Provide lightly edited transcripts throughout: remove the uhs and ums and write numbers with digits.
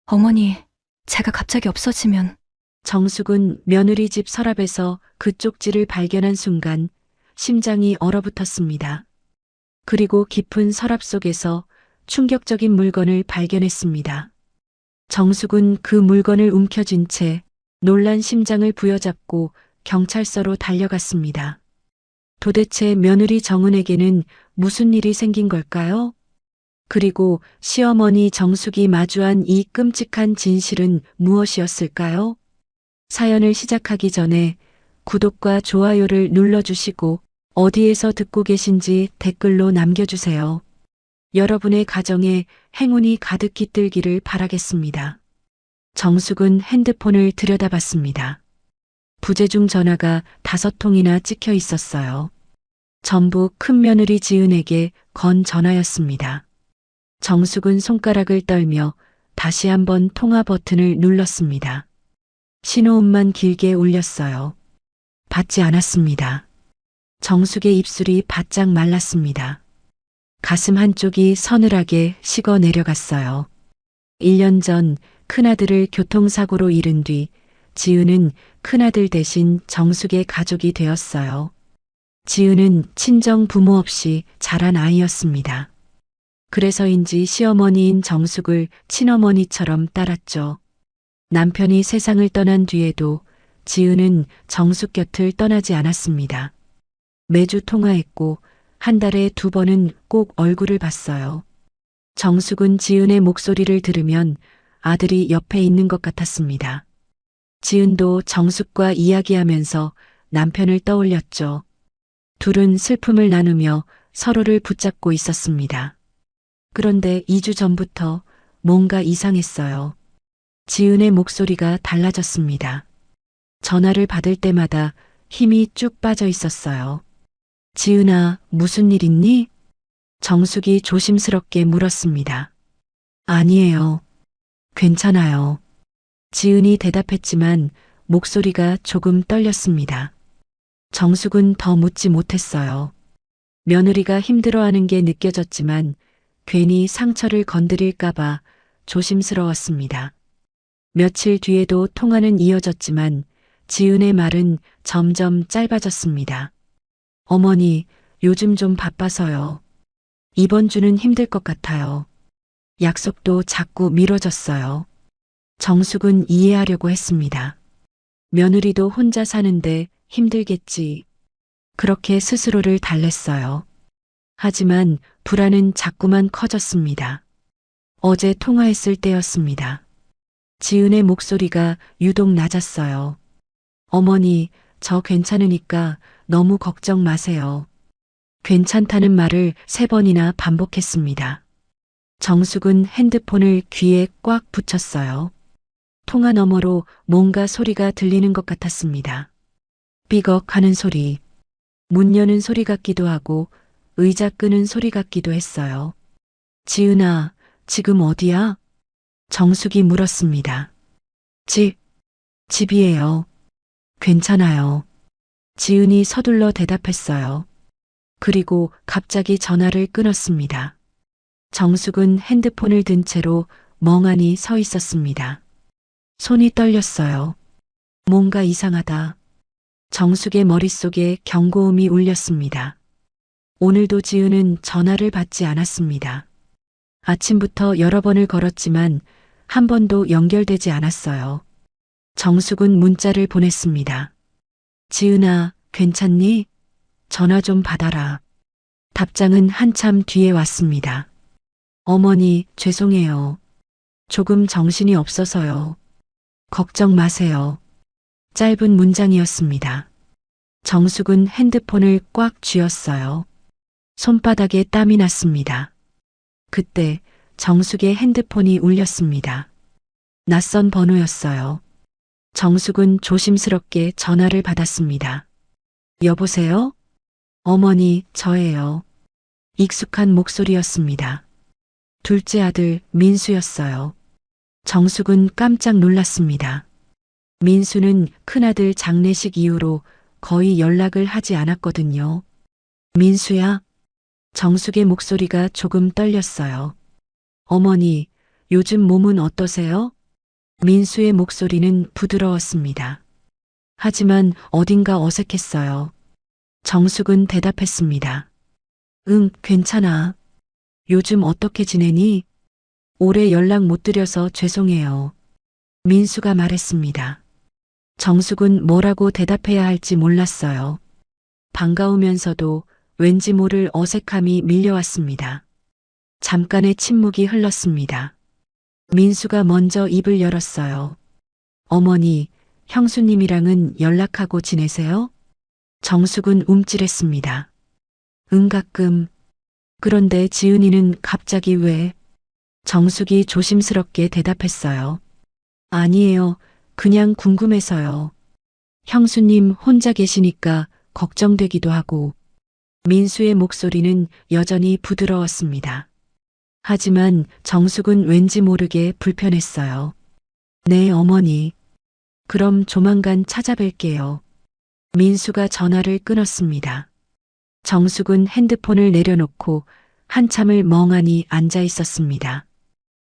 어머니, 제가 갑자기 없어지면 정숙은 며느리 집 서랍에서 그 쪽지를 발견한 순간 심장이 얼어붙었습니다. 그리고 깊은 서랍 속에서 충격적인 물건을 발견했습니다. 정숙은 그 물건을 움켜쥔 채 놀란 심장을 부여잡고 경찰서로 달려갔습니다. 도대체 며느리 정은에게는 무슨 일이 생긴 걸까요? 그리고 시어머니 정숙이 마주한 이 끔찍한 진실은 무엇이었을까요? 사연을 시작하기 전에 구독과 좋아요를 눌러주시고 어디에서 듣고 계신지 댓글로 남겨주세요. 여러분의 가정에 행운이 가득 깃들기를 바라겠습니다. 정숙은 핸드폰을 들여다봤습니다. 부재중 전화가 5통이나 찍혀 있었어요. 전부 큰며느리 지은에게 건 전화였습니다. 정숙은 손가락을 떨며 다시 한번 통화 버튼을 눌렀습니다. 신호음만 길게 울렸어요. 받지 않았습니다. 정숙의 입술이 바짝 말랐습니다. 가슴 한쪽이 서늘하게 식어 내려갔어요. 1년 전 큰아들을 교통사고로 잃은 뒤 지은은 큰아들 대신 정숙의 가족이 되었어요. 지은은 친정 부모 없이 자란 아이였습니다. 그래서인지 시어머니인 정숙을 친어머니처럼 따랐죠. 남편이 세상을 떠난 뒤에도 지은은 정숙 곁을 떠나지 않았습니다. 매주 통화했고 한 달에 2번은 꼭 얼굴을 봤어요. 정숙은 지은의 목소리를 들으면 아들이 옆에 있는 것 같았습니다. 지은도 정숙과 이야기하면서 남편을 떠올렸죠. 둘은 슬픔을 나누며 서로를 붙잡고 있었습니다. 그런데 2주 전부터 뭔가 이상했어요. 지은의 목소리가 달라졌습니다. 전화를 받을 때마다 힘이 쭉 빠져 있었어요. 지은아, 무슨 일 있니? 정숙이 조심스럽게 물었습니다. 아니에요. 괜찮아요. 지은이 대답했지만 목소리가 조금 떨렸습니다. 정숙은 더 묻지 못했어요. 며느리가 힘들어하는 게 느껴졌지만 괜히 상처를 건드릴까봐 조심스러웠습니다. 며칠 뒤에도 통화는 이어졌지만 지은의 말은 점점 짧아졌습니다. 어머니, 요즘 좀 바빠서요. 이번 주는 힘들 것 같아요. 약속도 자꾸 미뤄졌어요. 정숙은 이해하려고 했습니다. 며느리도 혼자 사는데 힘들겠지. 그렇게 스스로를 달랬어요. 하지만 불안은 자꾸만 커졌습니다. 어제 통화했을 때였습니다. 지은의 목소리가 유독 낮았어요. 어머니, 저 괜찮으니까 너무 걱정 마세요. 괜찮다는 말을 3번이나 반복했습니다. 정숙은 핸드폰을 귀에 꽉 붙였어요. 통화 너머로 뭔가 소리가 들리는 것 같았습니다. 삐걱 하는 소리, 문 여는 소리 같기도 하고 의자 끄는 소리 같기도 했어요. 지은아, 지금 어디야? 정숙이 물었습니다. 집이에요. 괜찮아요. 지은이 서둘러 대답했어요. 그리고 갑자기 전화를 끊었습니다. 정숙은 핸드폰을 든 채로 멍하니 서 있었습니다. 손이 떨렸어요. 뭔가 이상하다. 정숙의 머릿속에 경고음이 울렸습니다. 오늘도 지은은 전화를 받지 않았습니다. 아침부터 여러 번을 걸었지만 한 번도 연결되지 않았어요. 정숙은 문자를 보냈습니다. 지은아, 괜찮니? 전화 좀 받아라. 답장은 한참 뒤에 왔습니다. 어머니, 죄송해요. 조금 정신이 없어서요. 걱정 마세요. 짧은 문장이었습니다. 정숙은 핸드폰을 꽉 쥐었어요. 손바닥에 땀이 났습니다. 그때 정숙의 핸드폰이 울렸습니다. 낯선 번호였어요. 정숙은 조심스럽게 전화를 받았습니다. 여보세요? 어머니, 저예요. 익숙한 목소리였습니다. 둘째 아들 민수였어요. 정숙은 깜짝 놀랐습니다. 민수는 큰아들 장례식 이후로 거의 연락을 하지 않았거든요. 민수야? 정숙의 목소리가 조금 떨렸어요. 어머니, 요즘 몸은 어떠세요? 민수의 목소리는 부드러웠습니다. 하지만 어딘가 어색했어요. 정숙은 대답했습니다. 응, 괜찮아. 요즘 어떻게 지내니? 오래 연락 못 드려서 죄송해요. 민수가 말했습니다. 정숙은 뭐라고 대답해야 할지 몰랐어요. 반가우면서도 왠지 모를 어색함이 밀려왔습니다. 잠깐의 침묵이 흘렀습니다. 민수가 먼저 입을 열었어요. 어머니, 형수님이랑은 연락하고 지내세요? 정숙은 움찔했습니다. 응, 가끔. 그런데 지은이는 갑자기 왜? 정숙이 조심스럽게 대답했어요. 아니에요. 그냥 궁금해서요. 형수님 혼자 계시니까 걱정되기도 하고. 민수의 목소리는 여전히 부드러웠습니다. 하지만 정숙은 왠지 모르게 불편했어요. 네, 어머니. 그럼 조만간 찾아뵐게요. 민수가 전화를 끊었습니다. 정숙은 핸드폰을 내려놓고 한참을 멍하니 앉아 있었습니다.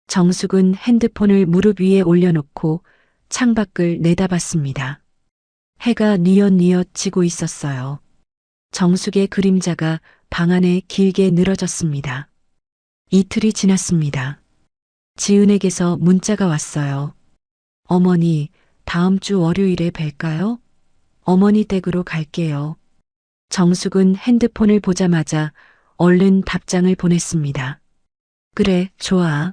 정숙은 핸드폰을 무릎 위에 올려놓고 창밖을 내다봤습니다. 해가 뉘엿뉘엿 지고 있었어요. 정숙의 그림자가 방 안에 길게 늘어졌습니다. 이틀이 지났습니다. 지은에게서 문자가 왔어요. 어머니, 다음 주 월요일에 뵐까요? 어머니 댁으로 갈게요. 정숙은 핸드폰을 보자마자 얼른 답장을 보냈습니다. 그래, 좋아.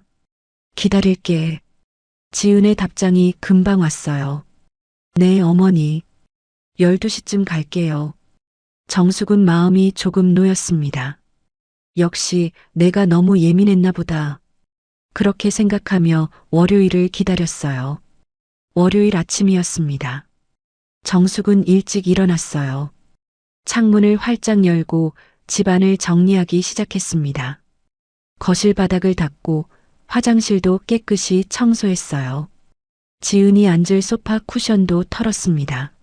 기다릴게. 지은의 답장이 금방 왔어요. 네, 어머니. 12시쯤 갈게요. 정숙은 마음이 조금 놓였습니다. 역시 내가 너무 예민했나 보다. 그렇게 생각하며 월요일을 기다렸어요. 월요일 아침이었습니다. 정숙은 일찍 일어났어요. 창문을 활짝 열고 집안을 정리하기 시작했습니다. 거실 바닥을 닦고 화장실도 깨끗이 청소했어요. 지은이 앉을 소파 쿠션도 털었습니다.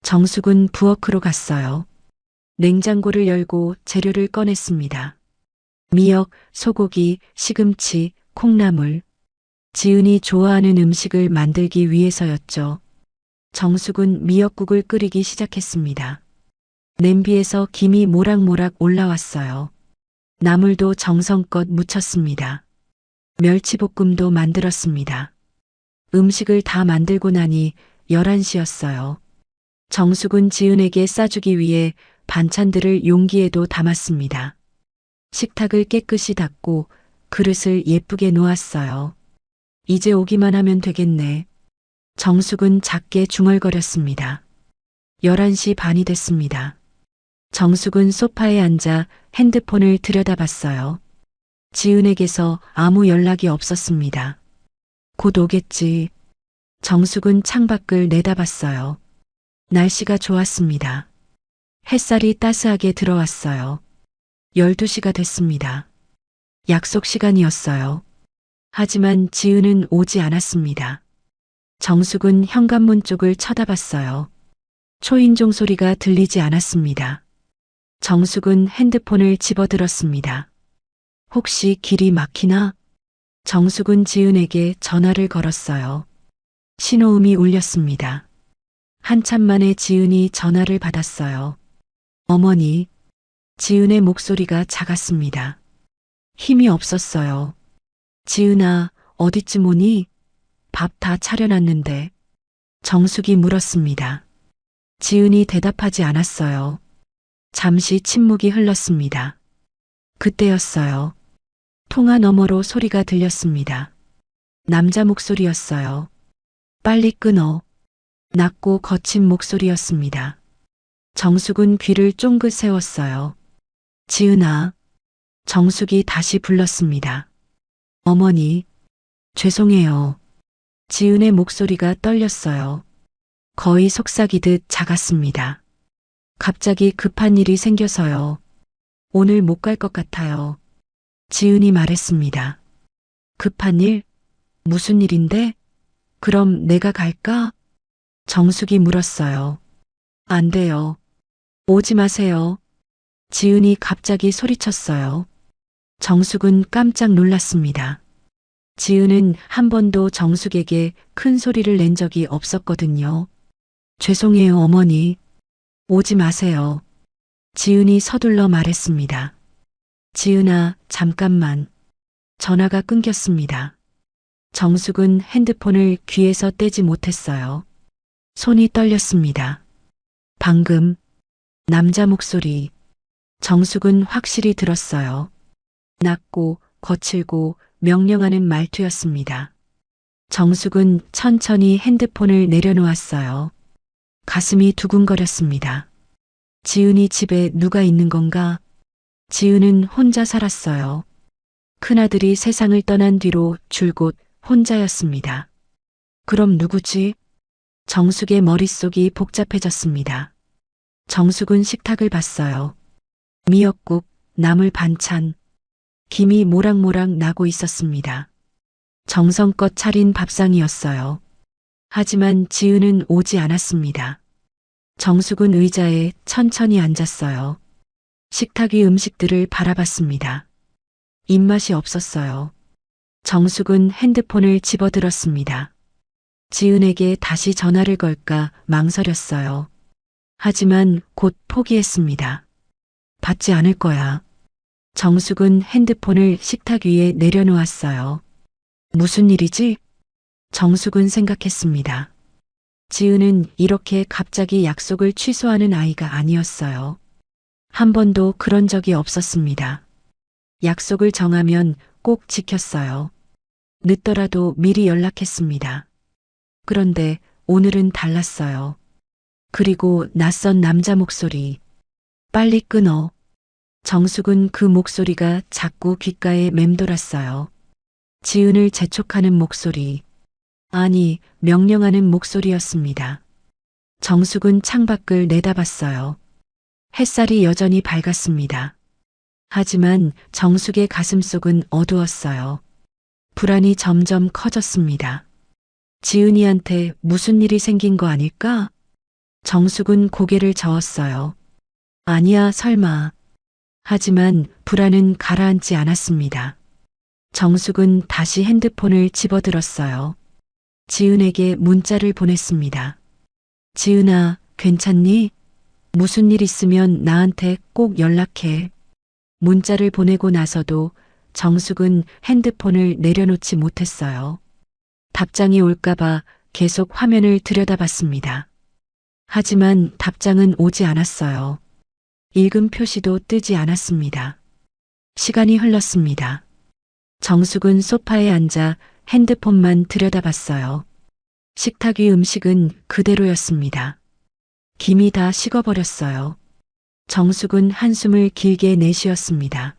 정숙은 부엌으로 갔어요. 냉장고를 열고 재료를 꺼냈습니다. 미역, 소고기, 시금치, 콩나물. 지은이 좋아하는 음식을 만들기 위해서였죠. 정숙은 미역국을 끓이기 시작했습니다. 냄비에서 김이 모락모락 올라왔어요. 나물도 정성껏 무쳤습니다. 멸치볶음도 만들었습니다. 음식을 다 만들고 나니 11시였어요. 정숙은 지은에게 싸주기 위해 반찬들을 용기에도 담았습니다. 식탁을 깨끗이 닦고 그릇을 예쁘게 놓았어요. 이제 오기만 하면 되겠네. 정숙은 작게 중얼거렸습니다. 11시 반이 됐습니다. 정숙은 소파에 앉아 핸드폰을 들여다봤어요. 지은에게서 아무 연락이 없었습니다. 곧 오겠지. 정숙은 창밖을 내다봤어요. 날씨가 좋았습니다. 햇살이 따스하게 들어왔어요. 12시가 됐습니다. 약속 시간이었어요. 하지만 지은은 오지 않았습니다. 정숙은 현관문 쪽을 쳐다봤어요. 초인종 소리가 들리지 않았습니다. 정숙은 핸드폰을 집어들었습니다. 혹시 길이 막히나? 정숙은 지은에게 전화를 걸었어요. 신호음이 울렸습니다. 한참 만에 지은이 전화를 받았어요. 어머니, 지은의 목소리가 작았습니다. 힘이 없었어요. 지은아, 어디쯤 오니? 밥 다 차려놨는데. 정숙이 물었습니다. 지은이 대답하지 않았어요. 잠시 침묵이 흘렀습니다. 그때였어요. 통화 너머로 소리가 들렸습니다. 남자 목소리였어요. 빨리 끊어. 낮고 거친 목소리였습니다. 정숙은 귀를 쫑긋 세웠어요. 지은아. 정숙이 다시 불렀습니다. 어머니, 죄송해요. 지은의 목소리가 떨렸어요. 거의 속삭이듯 작았습니다. 갑자기 급한 일이 생겨서요. 오늘 못 갈 것 같아요. 지은이 말했습니다. 급한 일? 무슨 일인데? 그럼 내가 갈까? 정숙이 물었어요. 안 돼요. 오지 마세요. 지은이 갑자기 소리쳤어요. 정숙은 깜짝 놀랐습니다. 지은은 한 번도 정숙에게 큰 소리를 낸 적이 없었거든요. 죄송해요, 어머니. 오지 마세요. 지은이 서둘러 말했습니다. 지은아, 잠깐만. 전화가 끊겼습니다. 정숙은 핸드폰을 귀에서 떼지 못했어요. 손이 떨렸습니다. 방금 남자 목소리. 정숙은 확실히 들었어요. 낮고 거칠고 명령하는 말투였습니다. 정숙은 천천히 핸드폰을 내려놓았어요. 가슴이 두근거렸습니다. 지은이 집에 누가 있는 건가? 지은은 혼자 살았어요. 큰아들이 세상을 떠난 뒤로 줄곧 혼자였습니다. 그럼 누구지? 정숙의 머릿속이 복잡해졌습니다. 정숙은 식탁을 봤어요. 미역국, 나물 반찬, 김이 모락모락 나고 있었습니다. 정성껏 차린 밥상이었어요. 하지만 지은은 오지 않았습니다. 정숙은 의자에 천천히 앉았어요. 식탁 위 음식들을 바라봤습니다. 입맛이 없었어요. 정숙은 핸드폰을 집어들었습니다. 지은에게 다시 전화를 걸까 망설였어요. 하지만 곧 포기했습니다. 받지 않을 거야. 정숙은 핸드폰을 식탁 위에 내려놓았어요. 무슨 일이지? 정숙은 생각했습니다. 지은은 이렇게 갑자기 약속을 취소하는 아이가 아니었어요. 한 번도 그런 적이 없었습니다. 약속을 정하면 꼭 지켰어요. 늦더라도 미리 연락했습니다. 그런데 오늘은 달랐어요. 그리고 낯선 남자 목소리. 빨리 끊어. 정숙은 그 목소리가 자꾸 귓가에 맴돌았어요. 지은을 재촉하는 목소리. 아니, 명령하는 목소리였습니다. 정숙은 창밖을 내다봤어요. 햇살이 여전히 밝았습니다. 하지만 정숙의 가슴속은 어두웠어요. 불안이 점점 커졌습니다. 지은이한테 무슨 일이 생긴 거 아닐까? 정숙은 고개를 저었어요. 아니야, 설마. 하지만 불안은 가라앉지 않았습니다. 정숙은 다시 핸드폰을 집어들었어요. 지은에게 문자를 보냈습니다. 지은아, 괜찮니? 무슨 일 있으면 나한테 꼭 연락해. 문자를 보내고 나서도 정숙은 핸드폰을 내려놓지 못했어요. 답장이 올까봐 계속 화면을 들여다봤습니다. 하지만 답장은 오지 않았어요. 읽음 표시도 뜨지 않았습니다. 시간이 흘렀습니다. 정숙은 소파에 앉아 핸드폰만 들여다봤어요. 식탁 위 음식은 그대로였습니다. 김이 다 식어버렸어요. 정숙은 한숨을 길게 내쉬었습니다.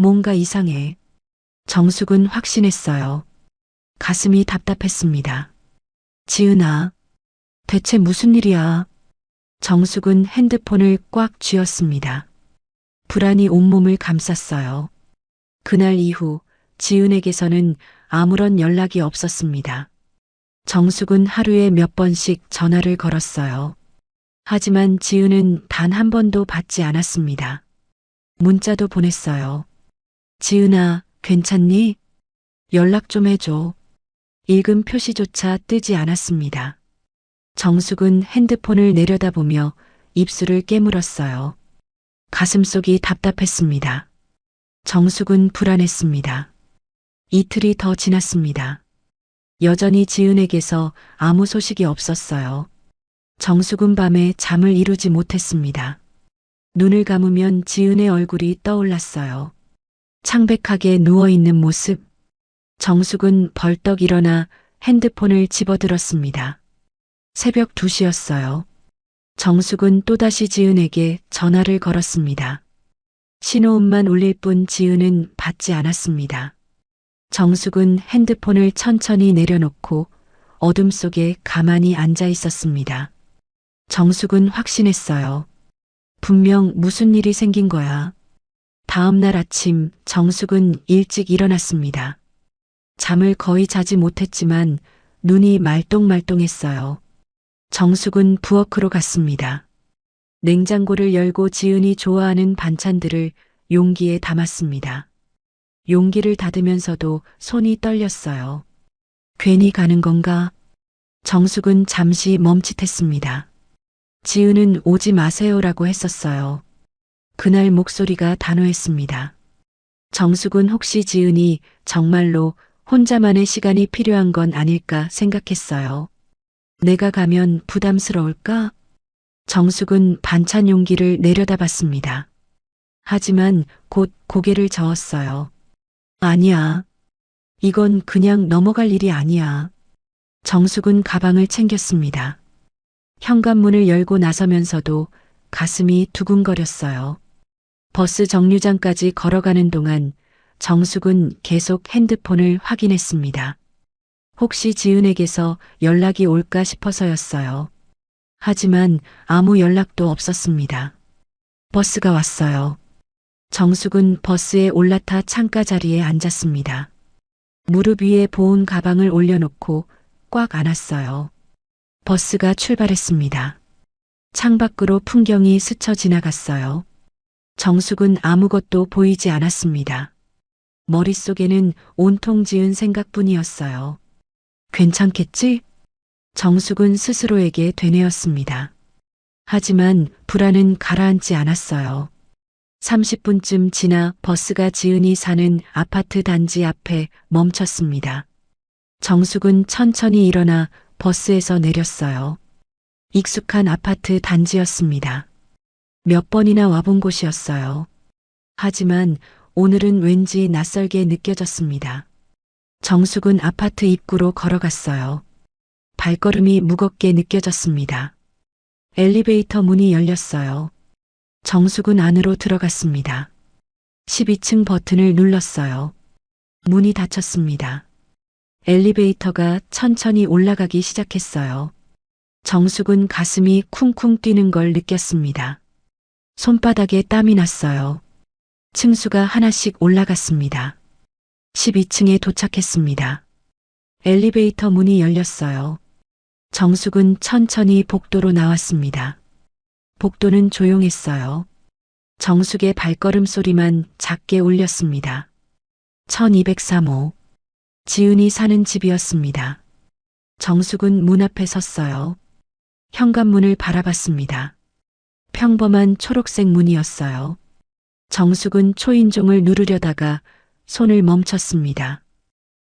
뭔가 이상해. 정숙은 확신했어요. 가슴이 답답했습니다. 지은아, 대체 무슨 일이야? 정숙은 핸드폰을 꽉 쥐었습니다. 불안이 온몸을 감쌌어요. 그날 이후 지은에게서는 아무런 연락이 없었습니다. 정숙은 하루에 몇 번씩 전화를 걸었어요. 하지만 지은은 단 한 번도 받지 않았습니다. 문자도 보냈어요. 지은아, 괜찮니? 연락 좀 해줘. 읽음 표시조차 뜨지 않았습니다. 정숙은 핸드폰을 내려다보며 입술을 깨물었어요. 가슴속이 답답했습니다. 정숙은 불안했습니다. 이틀이 더 지났습니다. 여전히 지은에게서 아무 소식이 없었어요. 정숙은 밤에 잠을 이루지 못했습니다. 눈을 감으면 지은의 얼굴이 떠올랐어요. 창백하게 누워있는 모습. 정숙은 벌떡 일어나 핸드폰을 집어들었습니다. 새벽 2시였어요. 정숙은 또다시 지은에게 전화를 걸었습니다. 신호음만 울릴 뿐 지은은 받지 않았습니다. 정숙은 핸드폰을 천천히 내려놓고 어둠 속에 가만히 앉아 있었습니다. 정숙은 확신했어요. 분명 무슨 일이 생긴 거야. 다음 날 아침 정숙은 일찍 일어났습니다. 잠을 거의 자지 못했지만 눈이 말똥말똥했어요. 정숙은 부엌으로 갔습니다. 냉장고를 열고 지은이 좋아하는 반찬들을 용기에 담았습니다. 용기를 닫으면서도 손이 떨렸어요. 괜히 가는 건가? 정숙은 잠시 멈칫했습니다. 지은은 오지 마세요라고 했었어요. 그날 목소리가 단호했습니다. 정숙은 혹시 지은이 정말로 혼자만의 시간이 필요한 건 아닐까 생각했어요. 내가 가면 부담스러울까? 정숙은 반찬 용기를 내려다봤습니다. 하지만 곧 고개를 저었어요. 아니야. 이건 그냥 넘어갈 일이 아니야. 정숙은 가방을 챙겼습니다. 현관문을 열고 나서면서도 가슴이 두근거렸어요. 버스 정류장까지 걸어가는 동안 정숙은 계속 핸드폰을 확인했습니다. 혹시 지은에게서 연락이 올까 싶어서였어요. 하지만 아무 연락도 없었습니다. 버스가 왔어요. 정숙은 버스에 올라타 창가 자리에 앉았습니다. 무릎 위에 보온 가방을 올려놓고 꽉 안았어요. 버스가 출발했습니다. 창밖으로 풍경이 스쳐 지나갔어요. 정숙은 아무것도 보이지 않았습니다. 머릿속에는 온통 지은 생각뿐이었어요. 괜찮겠지? 정숙은 스스로에게 되뇌었습니다. 하지만 불안은 가라앉지 않았어요. 30분쯤 지나 버스가 지은이 사는 아파트 단지 앞에 멈췄습니다. 정숙은 천천히 일어나 버스에서 내렸어요. 익숙한 아파트 단지였습니다. 몇 번이나 와본 곳이었어요. 하지만 오늘은 왠지 낯설게 느껴졌습니다. 정숙은 아파트 입구로 걸어갔어요. 발걸음이 무겁게 느껴졌습니다. 엘리베이터 문이 열렸어요. 정숙은 안으로 들어갔습니다. 12층 버튼을 눌렀어요. 문이 닫혔습니다. 엘리베이터가 천천히 올라가기 시작했어요. 정숙은 가슴이 쿵쿵 뛰는 걸 느꼈습니다. 손바닥에 땀이 났어요. 층수가 하나씩 올라갔습니다. 12층에 도착했습니다. 엘리베이터 문이 열렸어요. 정숙은 천천히 복도로 나왔습니다. 복도는 조용했어요. 정숙의 발걸음 소리만 작게 울렸습니다. 1203호. 지은이 사는 집이었습니다. 정숙은 문 앞에 섰어요. 현관문을 바라봤습니다. 평범한 초록색 문이었어요. 정숙은 초인종을 누르려다가 손을 멈췄습니다.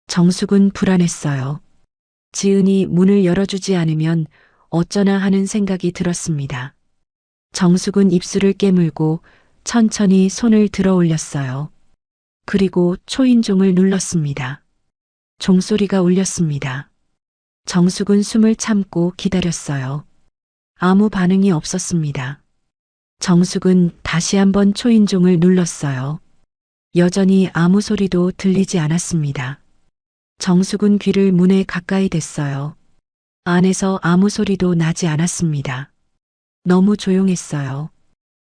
정숙은 불안했어요. 지은이 문을 열어주지 않으면 어쩌나 하는 생각이 들었습니다. 정숙은 입술을 깨물고 천천히 손을 들어 올렸어요. 그리고 초인종을 눌렀습니다. 종소리가 울렸습니다. 정숙은 숨을 참고 기다렸어요. 아무 반응이 없었습니다. 정숙은 다시 한번 초인종을 눌렀어요. 여전히 아무 소리도 들리지 않았습니다. 정숙은 귀를 문에 가까이 댔어요. 안에서 아무 소리도 나지 않았습니다. 너무 조용했어요.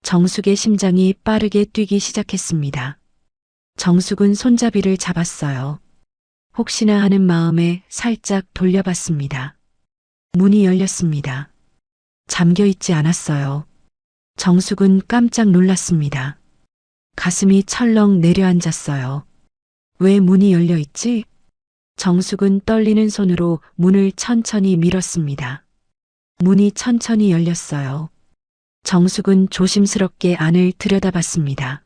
정숙의 심장이 빠르게 뛰기 시작했습니다. 정숙은 손잡이를 잡았어요. 혹시나 하는 마음에 살짝 돌려봤습니다. 문이 열렸습니다. 잠겨 있지 않았어요. 정숙은 깜짝 놀랐습니다. 가슴이 철렁 내려앉았어요. 왜 문이 열려 있지? 정숙은 떨리는 손으로 문을 천천히 밀었습니다. 문이 천천히 열렸어요. 정숙은 조심스럽게 안을 들여다봤습니다.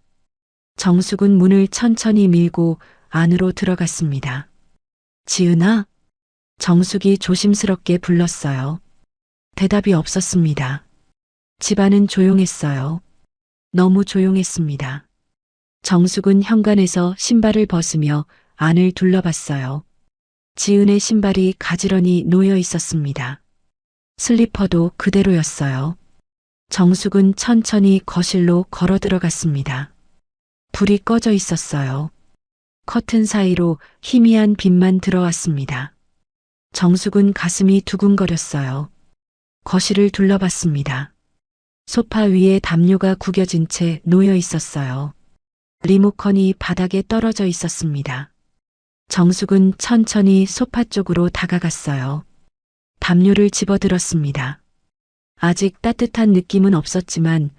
정숙은 문을 천천히 밀고 안으로 들어갔습니다. 지은아? 정숙이 조심스럽게 불렀어요. 대답이 없었습니다. 집안은 조용했어요. 너무 조용했습니다. 정숙은 현관에서 신발을 벗으며 안을 둘러봤어요. 지은의 신발이 가지런히 놓여 있었습니다. 슬리퍼도 그대로였어요. 정숙은 천천히 거실로 걸어 들어갔습니다. 불이 꺼져 있었어요. 커튼 사이로 희미한 빛만 들어왔습니다. 정숙은 가슴이 두근거렸어요. 거실을 둘러봤습니다. 소파 위에 담요가 구겨진 채 놓여 있었어요. 리모컨이 바닥에 떨어져 있었습니다. 정숙은 천천히 소파 쪽으로 다가갔어요. 담요를 집어들었습니다. 아직 따뜻한 느낌은 없었지만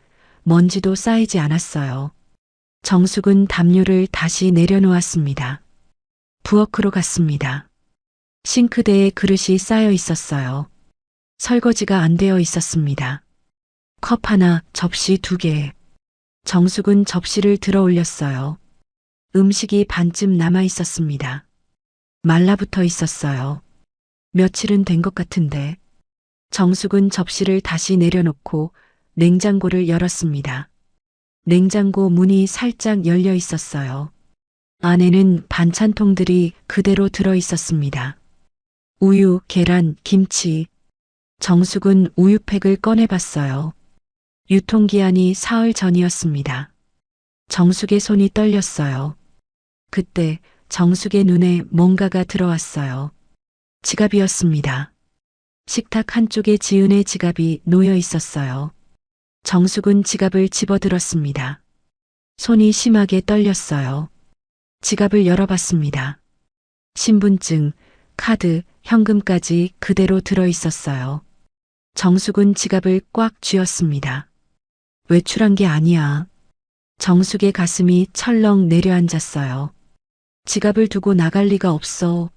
먼지도 쌓이지 않았어요. 정숙은 담요를 다시 내려놓았습니다. 부엌으로 갔습니다. 싱크대에 그릇이 쌓여 있었어요. 설거지가 안 되어 있었습니다. 컵 하나, 접시 2개. 정숙은 접시를 들어 올렸어요. 음식이 반쯤 남아 있었습니다. 말라붙어 있었어요. 며칠은 된 것 같은데. 정숙은 접시를 다시 내려놓고 냉장고를 열었습니다. 냉장고 문이 살짝 열려 있었어요. 안에는 반찬통들이 그대로 들어 있었습니다. 우유, 계란, 김치. 정숙은 우유팩을 꺼내봤어요. 유통기한이 사흘 전이었습니다. 정숙의 손이 떨렸어요. 그때 정숙의 눈에 뭔가가 들어왔어요. 지갑이었습니다. 식탁 한쪽에 지은의 지갑이 놓여 있었어요. 정숙은 지갑을 집어들었습니다. 손이 심하게 떨렸어요. 지갑을 열어봤습니다. 신분증, 카드, 현금까지 그대로 들어 있었어요. 정숙은 지갑을 꽉 쥐었습니다. 외출한 게 아니야. 정숙의 가슴이 철렁 내려앉았어요. 지갑을 두고 나갈 리가 없어.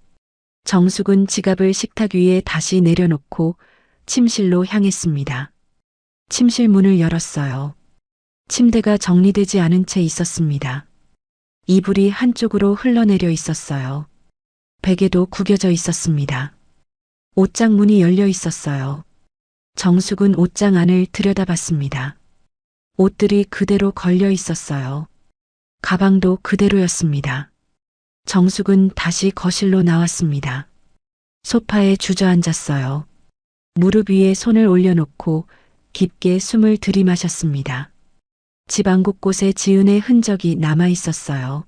정숙은 지갑을 식탁 위에 다시 내려놓고 침실로 향했습니다. 침실 문을 열었어요. 침대가 정리되지 않은 채 있었습니다. 이불이 한쪽으로 흘러내려 있었어요. 베개도 구겨져 있었습니다. 옷장 문이 열려 있었어요. 정숙은 옷장 안을 들여다봤습니다. 옷들이 그대로 걸려 있었어요. 가방도 그대로였습니다. 정숙은 다시 거실로 나왔습니다. 소파에 주저앉았어요. 무릎 위에 손을 올려놓고 깊게 숨을 들이마셨습니다. 집안 곳곳에 지은의 흔적이 남아 있었어요.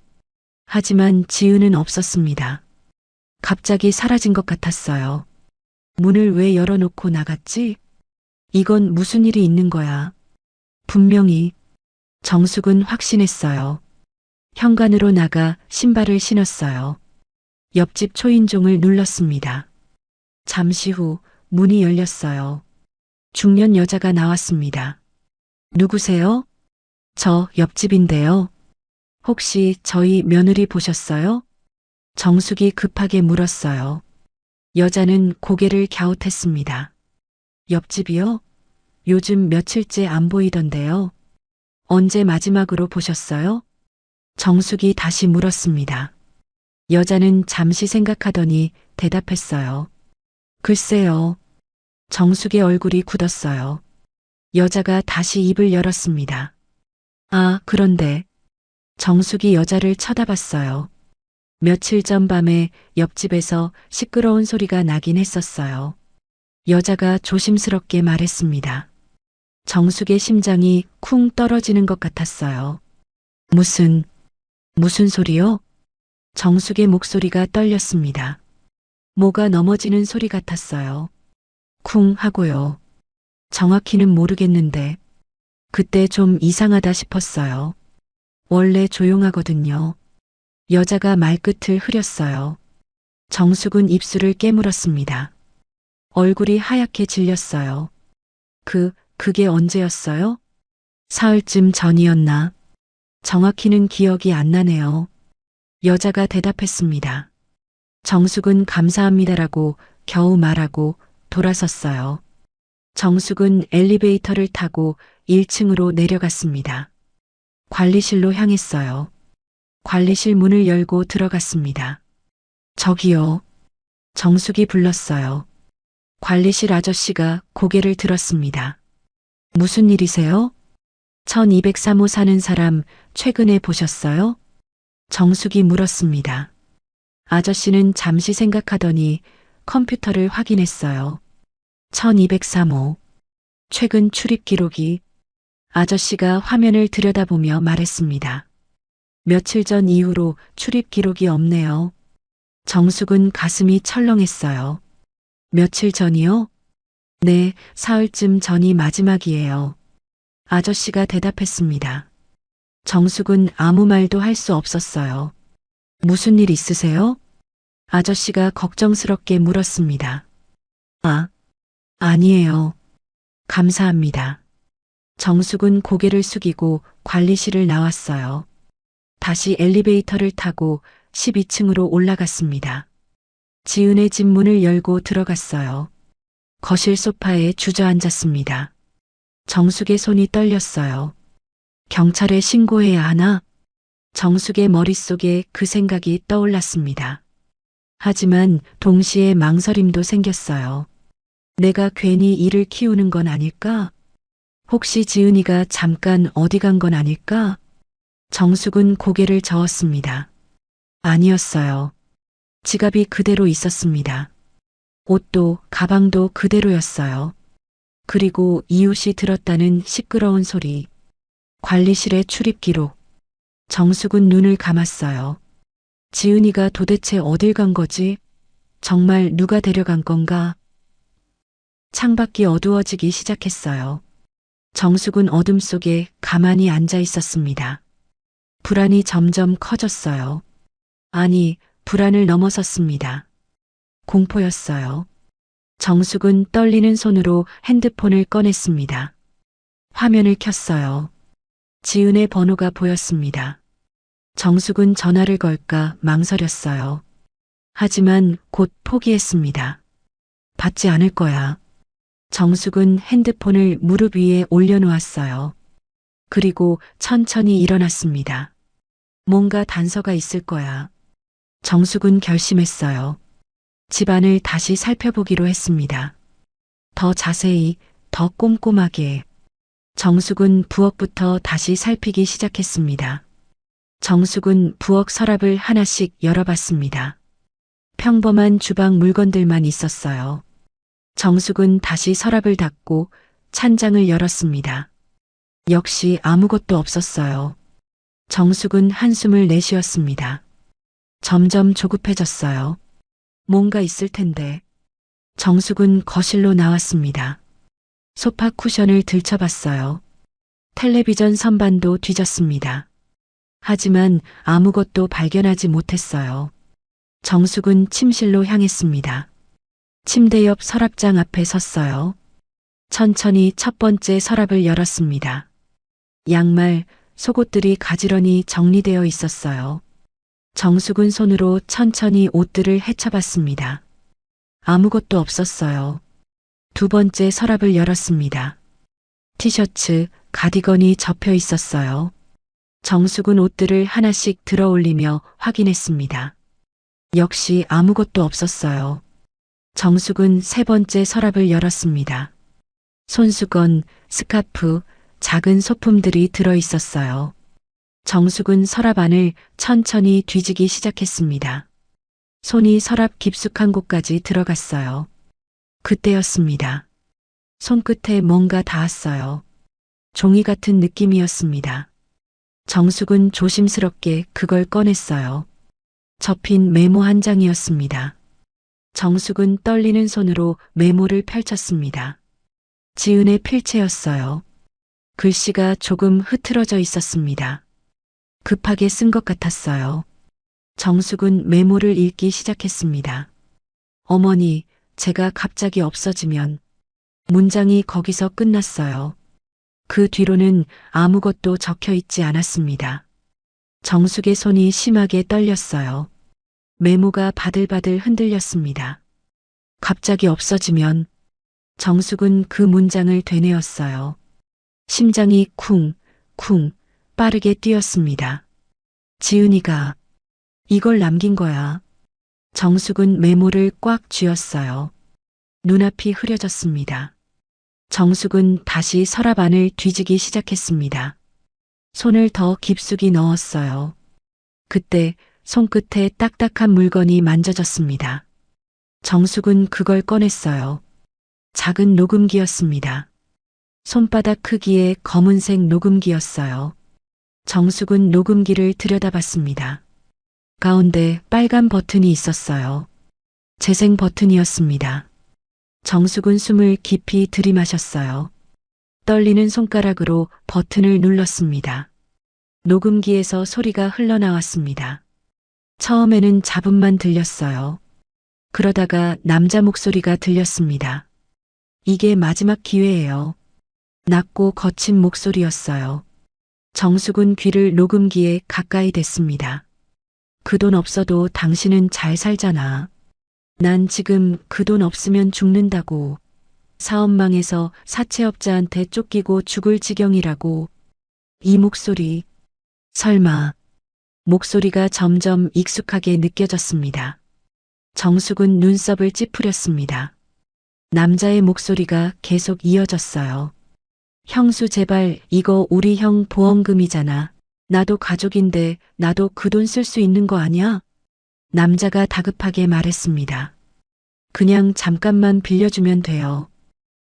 하지만 지은은 없었습니다. 갑자기 사라진 것 같았어요. 문을 왜 열어놓고 나갔지? 이건 무슨 일이 있는 거야? 분명히. 정숙은 확신했어요. 현관으로 나가 신발을 신었어요. 옆집 초인종을 눌렀습니다. 잠시 후 문이 열렸어요. 중년 여자가 나왔습니다. 누구세요? 저 옆집인데요. 혹시 저희 며느리 보셨어요? 정숙이 급하게 물었어요. 여자는 고개를 갸웃했습니다. 옆집이요? 요즘 며칠째 안 보이던데요. 언제 마지막으로 보셨어요? 정숙이 다시 물었습니다. 여자는 잠시 생각하더니 대답했어요. 글쎄요. 정숙의 얼굴이 굳었어요. 여자가 다시 입을 열었습니다. 아, 그런데. 정숙이 여자를 쳐다봤어요. 며칠 전 밤에 옆집에서 시끄러운 소리가 나긴 했었어요. 여자가 조심스럽게 말했습니다. 정숙의 심장이 쿵 떨어지는 것 같았어요. 무슨 소리요? 정숙의 목소리가 떨렸습니다. 뭐가 넘어지는 소리 같았어요. 쿵 하고요. 정확히는 모르겠는데 그때 좀 이상하다 싶었어요. 원래 조용하거든요. 여자가 말끝을 흐렸어요. 정숙은 입술을 깨물었습니다. 얼굴이 하얗게 질렸어요. 그게 언제였어요? 사흘쯤 전이었나? 정확히는 기억이 안 나네요. 여자가 대답했습니다. 정숙은 감사합니다라고 겨우 말하고 돌아섰어요. 정숙은 엘리베이터를 타고 1층으로 내려갔습니다. 관리실로 향했어요. 관리실 문을 열고 들어갔습니다. 저기요. 정숙이 불렀어요. 관리실 아저씨가 고개를 들었습니다. 무슨 일이세요? 1203호 사는 사람 최근에 보셨어요? 정숙이 물었습니다. 아저씨는 잠시 생각하더니 컴퓨터를 확인했어요. 1203호. 최근 출입 기록이. 아저씨가 화면을 들여다보며 말했습니다. 며칠 전 이후로 출입 기록이 없네요. 정숙은 가슴이 철렁했어요. 며칠 전이요? 네, 사흘쯤 전이 마지막이에요. 아저씨가 대답했습니다. 정숙은 아무 말도 할 수 없었어요. 무슨 일 있으세요? 아저씨가 걱정스럽게 물었습니다. 아니에요. 감사합니다. 정숙은 고개를 숙이고 관리실을 나왔어요. 다시 엘리베이터를 타고 12층으로 올라갔습니다. 지은의 집 문을 열고 들어갔어요. 거실 소파에 주저앉았습니다. 정숙의 손이 떨렸어요. 경찰에 신고해야 하나? 정숙의 머릿속에 그 생각이 떠올랐습니다. 하지만 동시에 망설임도 생겼어요. 내가 괜히 이를 키우는 건 아닐까? 혹시 지은이가 잠깐 어디 간 건 아닐까? 정숙은 고개를 저었습니다. 아니었어요. 지갑이 그대로 있었습니다. 옷도 가방도 그대로였어요. 그리고 이웃이 들었다는 시끄러운 소리. 관리실의 출입 기록. 정숙은 눈을 감았어요. 지은이가 도대체 어딜 간 거지? 정말 누가 데려간 건가? 창밖이 어두워지기 시작했어요. 정숙은 어둠 속에 가만히 앉아 있었습니다. 불안이 점점 커졌어요. 아니, 불안을 넘어섰습니다. 공포였어요. 정숙은 떨리는 손으로 핸드폰을 꺼냈습니다. 화면을 켰어요. 지은의 번호가 보였습니다. 정숙은 전화를 걸까 망설였어요. 하지만 곧 포기했습니다. 받지 않을 거야. 정숙은 핸드폰을 무릎 위에 올려놓았어요. 그리고 천천히 일어났습니다. 뭔가 단서가 있을 거야. 정숙은 결심했어요. 집안을 다시 살펴보기로 했습니다. 더 자세히, 더 꼼꼼하게. 정숙은 부엌부터 다시 살피기 시작했습니다. 정숙은 부엌 서랍을 하나씩 열어봤습니다. 평범한 주방 물건들만 있었어요. 정숙은 다시 서랍을 닫고 찬장을 열었습니다. 역시 아무것도 없었어요. 정숙은 한숨을 내쉬었습니다. 점점 조급해졌어요. 뭔가 있을 텐데. 정숙은 거실로 나왔습니다. 소파 쿠션을 들춰봤어요. 텔레비전 선반도 뒤졌습니다. 하지만 아무것도 발견하지 못했어요. 정숙은 침실로 향했습니다. 침대 옆 서랍장 앞에 섰어요. 천천히 첫 번째 서랍을 열었습니다. 양말, 속옷들이 가지런히 정리되어 있었어요. 정숙은 손으로 천천히 옷들을 헤쳐봤습니다. 아무것도 없었어요. 두 번째 서랍을 열었습니다. 티셔츠, 가디건이 접혀 있었어요. 정숙은 옷들을 하나씩 들어 올리며 확인했습니다. 역시 아무것도 없었어요. 정숙은 세 번째 서랍을 열었습니다. 손수건, 스카프, 작은 소품들이 들어 있었어요. 정숙은 서랍 안을 천천히 뒤지기 시작했습니다. 손이 서랍 깊숙한 곳까지 들어갔어요. 그때였습니다. 손끝에 뭔가 닿았어요. 종이 같은 느낌이었습니다. 정숙은 조심스럽게 그걸 꺼냈어요. 접힌 메모 한 장이었습니다. 정숙은 떨리는 손으로 메모를 펼쳤습니다. 지은의 필체였어요. 글씨가 조금 흐트러져 있었습니다. 급하게 쓴 것 같았어요. 정숙은 메모를 읽기 시작했습니다. 어머니, 제가 갑자기 없어지면. 문장이 거기서 끝났어요. 그 뒤로는 아무것도 적혀 있지 않았습니다. 정숙의 손이 심하게 떨렸어요. 메모가 바들바들 흔들렸습니다. 갑자기 없어지면. 정숙은 그 문장을 되뇌었어요. 심장이 쿵, 쿵, 빠르게 뛰었습니다. 지은이가 이걸 남긴 거야. 정숙은 메모를 꽉 쥐었어요. 눈앞이 흐려졌습니다. 정숙은 다시 서랍 안을 뒤지기 시작했습니다. 손을 더 깊숙이 넣었어요. 그때 손끝에 딱딱한 물건이 만져졌습니다. 정숙은 그걸 꺼냈어요. 작은 녹음기였습니다. 손바닥 크기의 검은색 녹음기였어요. 정숙은 녹음기를 들여다봤습니다. 가운데 빨간 버튼이 있었어요. 재생 버튼이었습니다. 정숙은 숨을 깊이 들이마셨어요. 떨리는 손가락으로 버튼을 눌렀습니다. 녹음기에서 소리가 흘러나왔습니다. 처음에는 잡음만 들렸어요. 그러다가 남자 목소리가 들렸습니다. 이게 마지막 기회예요. 낮고 거친 목소리였어요. 정숙은 귀를 녹음기에 가까이 댔습니다. 그 돈 없어도 당신은 잘 살잖아. 난 지금 그 돈 없으면 죽는다고. 사업망에서 사채업자한테 쫓기고 죽을 지경이라고. 이 목소리. 설마. 목소리가 점점 익숙하게 느껴졌습니다. 정숙은 눈썹을 찌푸렸습니다. 남자의 목소리가 계속 이어졌어요. 형수 제발 이거 우리 형 보험금이잖아. 나도 가족인데 나도 그 돈 쓸 수 있는 거 아니야? 남자가 다급하게 말했습니다. 그냥 잠깐만 빌려주면 돼요.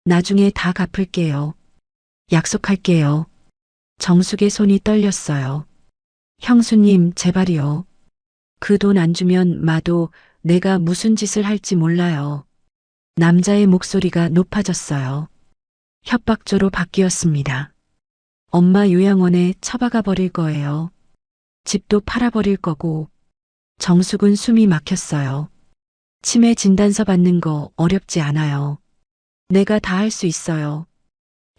나중에 다 갚을게요. 약속할게요. 정숙의 손이 떨렸어요. 형수님 제발이요. 그 돈 안 주면 마도 내가 무슨 짓을 할지 몰라요. 남자의 목소리가 높아졌어요. 협박조로 바뀌었습니다. 엄마 요양원에 처박아 버릴 거예요. 집도 팔아버릴 거고. 정숙은 숨이 막혔어요. 치매 진단서 받는 거 어렵지 않아요. 내가 다 할 수 있어요.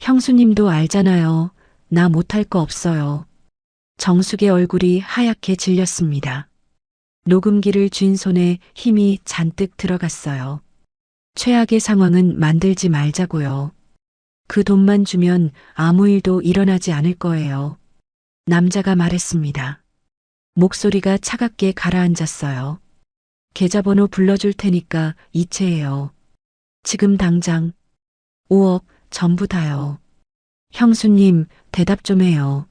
형수님도 알잖아요. 나 못할 거 없어요. 정숙의 얼굴이 하얗게 질렸습니다. 녹음기를 쥔 손에 힘이 잔뜩 들어갔어요. 최악의 상황은 만들지 말자고요. 그 돈만 주면 아무 일도 일어나지 않을 거예요. 남자가 말했습니다. 목소리가 차갑게 가라앉았어요. 계좌번호 불러줄 테니까 이체해요. 지금 당장 5억 전부 다요. 형수님 대답 좀 해요.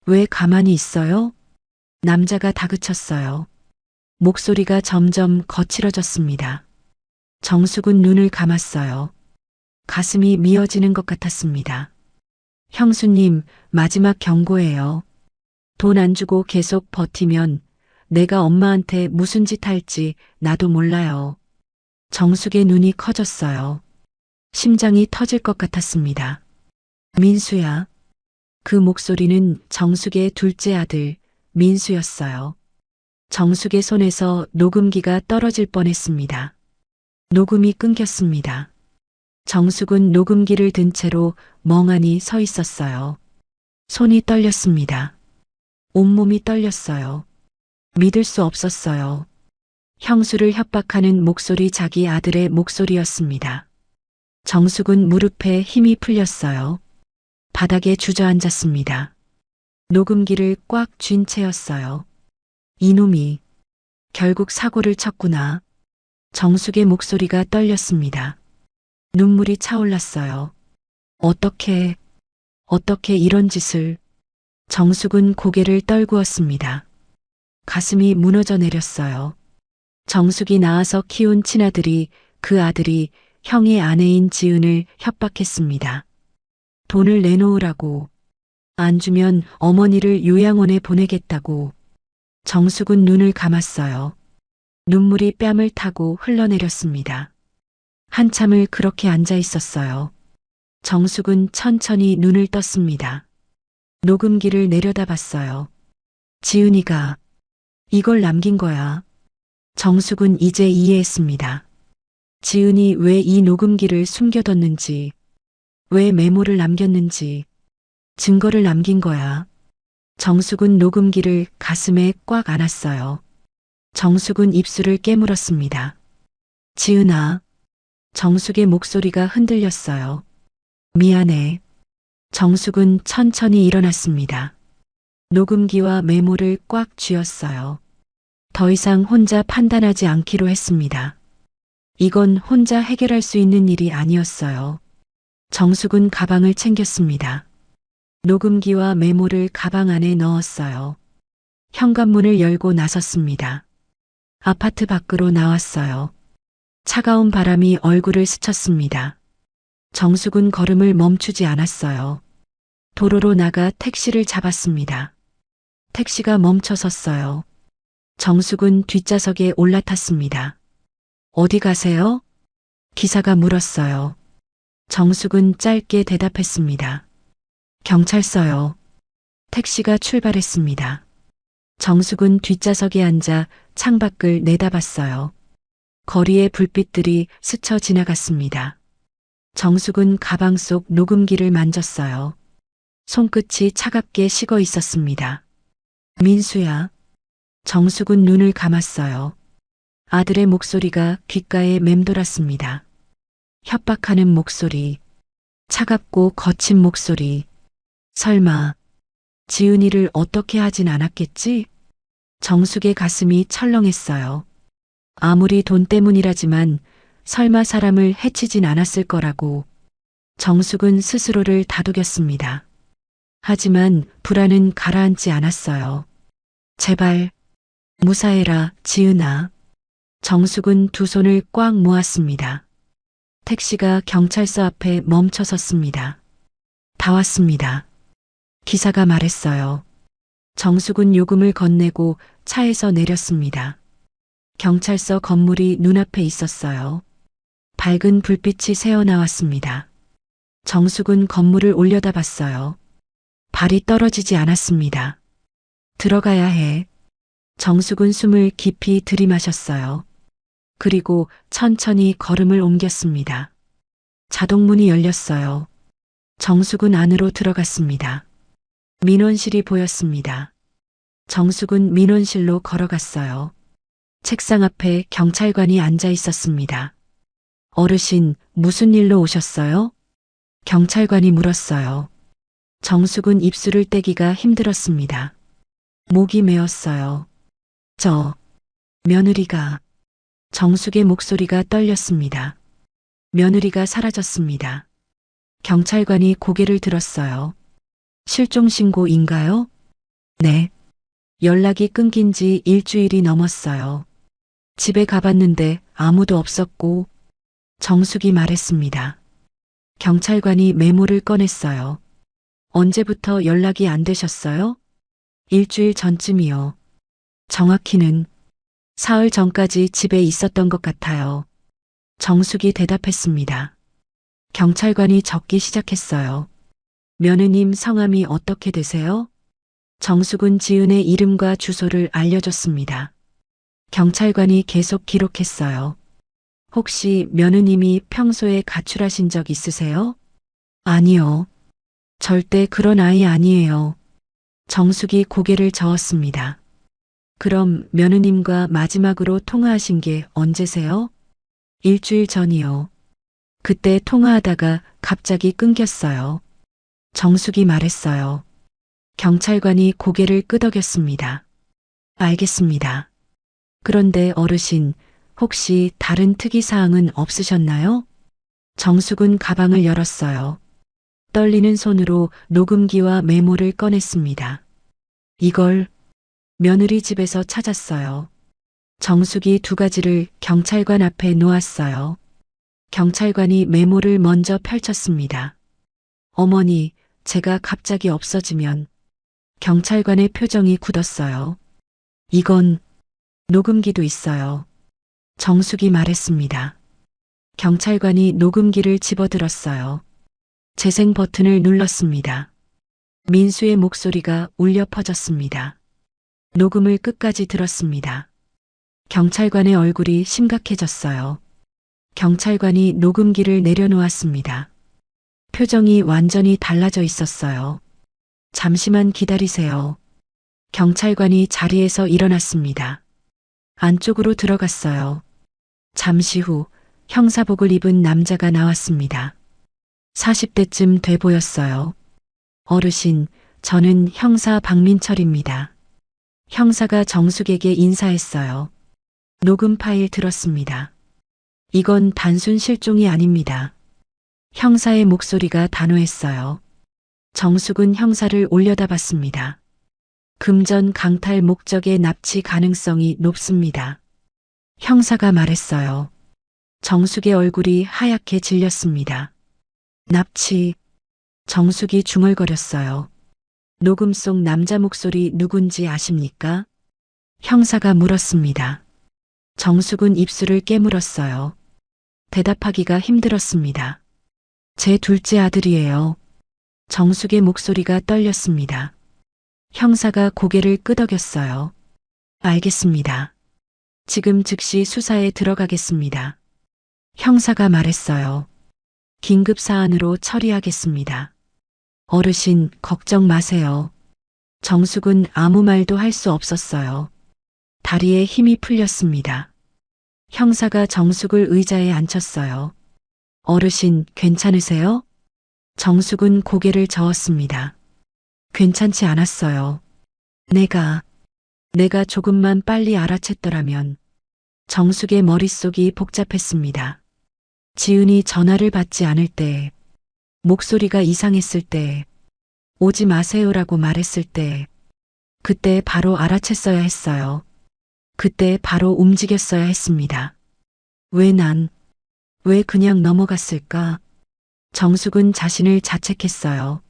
왜 가만히 있어요? 남자가 다그쳤어요. 목소리가 점점 거칠어졌습니다. 정숙은 눈을 감았어요. 가슴이 미어지는 것 같았습니다. 형수님, 마지막 경고예요. 돈 안 주고 계속 버티면 내가 엄마한테 무슨 짓 할지 나도 몰라요. 정숙의 눈이 커졌어요. 심장이 터질 것 같았습니다. 민수야. 그 목소리는 정숙의 둘째 아들, 민수였어요. 정숙의 손에서 녹음기가 떨어질 뻔했습니다. 녹음이 끊겼습니다. 정숙은 녹음기를 든 채로 멍하니 서 있었어요. 손이 떨렸습니다. 온몸이 떨렸어요. 믿을 수 없었어요. 형수를 협박하는 목소리 자기 아들의 목소리였습니다. 정숙은 무릎에 힘이 풀렸어요. 바닥에 주저앉았습니다. 녹음기를 꽉 쥔 채였어요. 이놈이 결국 사고를 쳤구나. 정숙의 목소리가 떨렸습니다. 눈물이 차올랐어요. 어떻게 이런 짓을. 정숙은 고개를 떨구었습니다. 가슴이 무너져 내렸어요. 정숙이 낳아서 키운 친아들이 그 아들이 형의 아내인 지은을 협박했습니다. 돈을 내놓으라고. 안 주면 어머니를 요양원에 보내겠다고. 정숙은 눈을 감았어요. 눈물이 뺨을 타고 흘러내렸습니다. 한참을 그렇게 앉아 있었어요. 정숙은 천천히 눈을 떴습니다. 녹음기를 내려다봤어요. 지은이가 이걸 남긴 거야. 정숙은 이제 이해했습니다. 지은이 왜 이 녹음기를 숨겨뒀는지, 왜 메모를 남겼는지, 증거를 남긴 거야. 정숙은 녹음기를 가슴에 꽉 안았어요. 정숙은 입술을 깨물었습니다. 지은아. 정숙의 목소리가 흔들렸어요. 미안해. 정숙은 천천히 일어났습니다. 녹음기와 메모를 꽉 쥐었어요. 더 이상 혼자 판단하지 않기로 했습니다. 이건 혼자 해결할 수 있는 일이 아니었어요. 정숙은 가방을 챙겼습니다. 녹음기와 메모를 가방 안에 넣었어요. 현관문을 열고 나섰습니다. 아파트 밖으로 나왔어요. 차가운 바람이 얼굴을 스쳤습니다. 정숙은 걸음을 멈추지 않았어요. 도로로 나가 택시를 잡았습니다. 택시가 멈춰 섰어요. 정숙은 뒷좌석에 올라탔습니다. 어디 가세요? 기사가 물었어요. 정숙은 짧게 대답했습니다. 경찰서요. 택시가 출발했습니다. 정숙은 뒷좌석에 앉아 창밖을 내다봤어요. 거리의 불빛들이 스쳐 지나갔습니다. 정숙은 가방 속 녹음기를 만졌어요. 손끝이 차갑게 식어 있었습니다. 민수야. 정숙은 눈을 감았어요. 아들의 목소리가 귓가에 맴돌았습니다. 협박하는 목소리, 차갑고 거친 목소리. 설마 지은이를 어떻게 하진 않았겠지? 정숙의 가슴이 철렁했어요. 아무리 돈 때문이라지만 설마 사람을 해치진 않았을 거라고 정숙은 스스로를 다독였습니다. 하지만 불안은 가라앉지 않았어요. 제발 무사해라, 지은아. 정숙은 두 손을 꽉 모았습니다. 택시가 경찰서 앞에 멈춰 섰습니다. 다 왔습니다. 기사가 말했어요. 정숙은 요금을 건네고 차에서 내렸습니다. 경찰서 건물이 눈앞에 있었어요. 밝은 불빛이 새어나왔습니다. 정숙은 건물을 올려다봤어요. 발이 떨어지지 않았습니다. 들어가야 해. 정숙은 숨을 깊이 들이마셨어요. 그리고 천천히 걸음을 옮겼습니다. 자동문이 열렸어요. 정숙은 안으로 들어갔습니다. 민원실이 보였습니다. 정숙은 민원실로 걸어갔어요. 책상 앞에 경찰관이 앉아 있었습니다. 어르신, 무슨 일로 오셨어요? 경찰관이 물었어요. 정숙은 입술을 떼기가 힘들었습니다. 목이 메었어요. 며느리가. 정숙의 목소리가 떨렸습니다. 며느리가 사라졌습니다. 경찰관이 고개를 들었어요. 실종신고인가요? 네. 연락이 끊긴 지 일주일이 넘었어요. 집에 가봤는데 아무도 없었고, 정숙이 말했습니다. 경찰관이 메모를 꺼냈어요. 언제부터 연락이 안 되셨어요? 일주일 전쯤이요. 정확히는 사흘 전까지 집에 있었던 것 같아요. 정숙이 대답했습니다. 경찰관이 적기 시작했어요. 며느님 성함이 어떻게 되세요? 정숙은 지은의 이름과 주소를 알려줬습니다. 경찰관이 계속 기록했어요. 혹시 며느님이 평소에 가출하신 적 있으세요? 아니요. 절대 그런 아이 아니에요. 정숙이 고개를 저었습니다. 그럼 며느님과 마지막으로 통화하신 게 언제세요? 일주일 전이요. 그때 통화하다가 갑자기 끊겼어요. 정숙이 말했어요. 경찰관이 고개를 끄덕였습니다. 알겠습니다. 그런데 어르신, 혹시 다른 특이사항은 없으셨나요? 정숙은 가방을 열었어요. 떨리는 손으로 녹음기와 메모를 꺼냈습니다. 이걸 며느리 집에서 찾았어요. 정숙이 두 가지를 경찰관 앞에 놓았어요. 경찰관이 메모를 먼저 펼쳤습니다. 어머니, 제가 갑자기 없어지면. 경찰관의 표정이 굳었어요. 이건 녹음기도 있어요. 정숙이 말했습니다. 경찰관이 녹음기를 집어들었어요. 재생 버튼을 눌렀습니다. 민수의 목소리가 울려 퍼졌습니다. 녹음을 끝까지 들었습니다. 경찰관의 얼굴이 심각해졌어요. 경찰관이 녹음기를 내려놓았습니다. 표정이 완전히 달라져 있었어요. 잠시만 기다리세요. 경찰관이 자리에서 일어났습니다. 안쪽으로 들어갔어요. 잠시 후 형사복을 입은 남자가 나왔습니다. 40대쯤 돼 보였어요. 어르신, 저는 형사 박민철입니다. 형사가 정숙에게 인사했어요. 녹음 파일 들었습니다. 이건 단순 실종이 아닙니다. 형사의 목소리가 단호했어요. 정숙은 형사를 올려다봤습니다. 금전 강탈 목적의 납치 가능성이 높습니다. 형사가 말했어요. 정숙의 얼굴이 하얗게 질렸습니다. 납치. 정숙이 중얼거렸어요. 녹음 속 남자 목소리 누군지 아십니까? 형사가 물었습니다. 정숙은 입술을 깨물었어요. 대답하기가 힘들었습니다. 제 둘째 아들이에요. 정숙의 목소리가 떨렸습니다. 형사가 고개를 끄덕였어요. 알겠습니다. 지금 즉시 수사에 들어가겠습니다. 형사가 말했어요. 긴급 사안으로 처리하겠습니다. 어르신, 걱정 마세요. 정숙은 아무 말도 할 수 없었어요. 다리에 힘이 풀렸습니다. 형사가 정숙을 의자에 앉혔어요. 어르신, 괜찮으세요? 정숙은 고개를 저었습니다. 괜찮지 않았어요. 내가 조금만 빨리 알아챘더라면. 정숙의 머릿속이 복잡했습니다. 지은이 전화를 받지 않을 때, 목소리가 이상했을 때, 오지 마세요라고 말했을 때, 그때 바로 알아챘어야 했어요. 그때 바로 움직였어야 했습니다. 왜 그냥 넘어갔을까? 정숙은 자신을 자책했어요.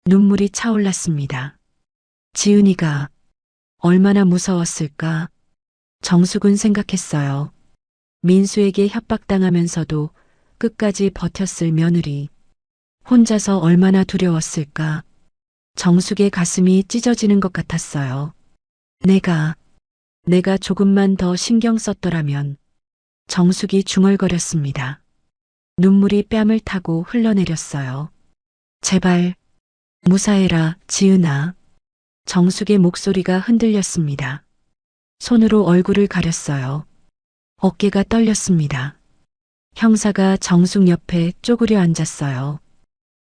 눈물이 차올랐습니다. 지은이가 얼마나 무서웠을까? 정숙은 생각했어요. 민수에게 협박당하면서도 끝까지 버텼을 며느리. 혼자서 얼마나 두려웠을까? 정숙의 가슴이 찢어지는 것 같았어요. 내가 조금만 더 신경 썼더라면. 정숙이 중얼거렸습니다. 눈물이 뺨을 타고 흘러내렸어요. 제발, 무사해라, 지은아. 정숙의 목소리가 흔들렸습니다. 손으로 얼굴을 가렸어요. 어깨가 떨렸습니다. 형사가 정숙 옆에 쪼그려 앉았어요.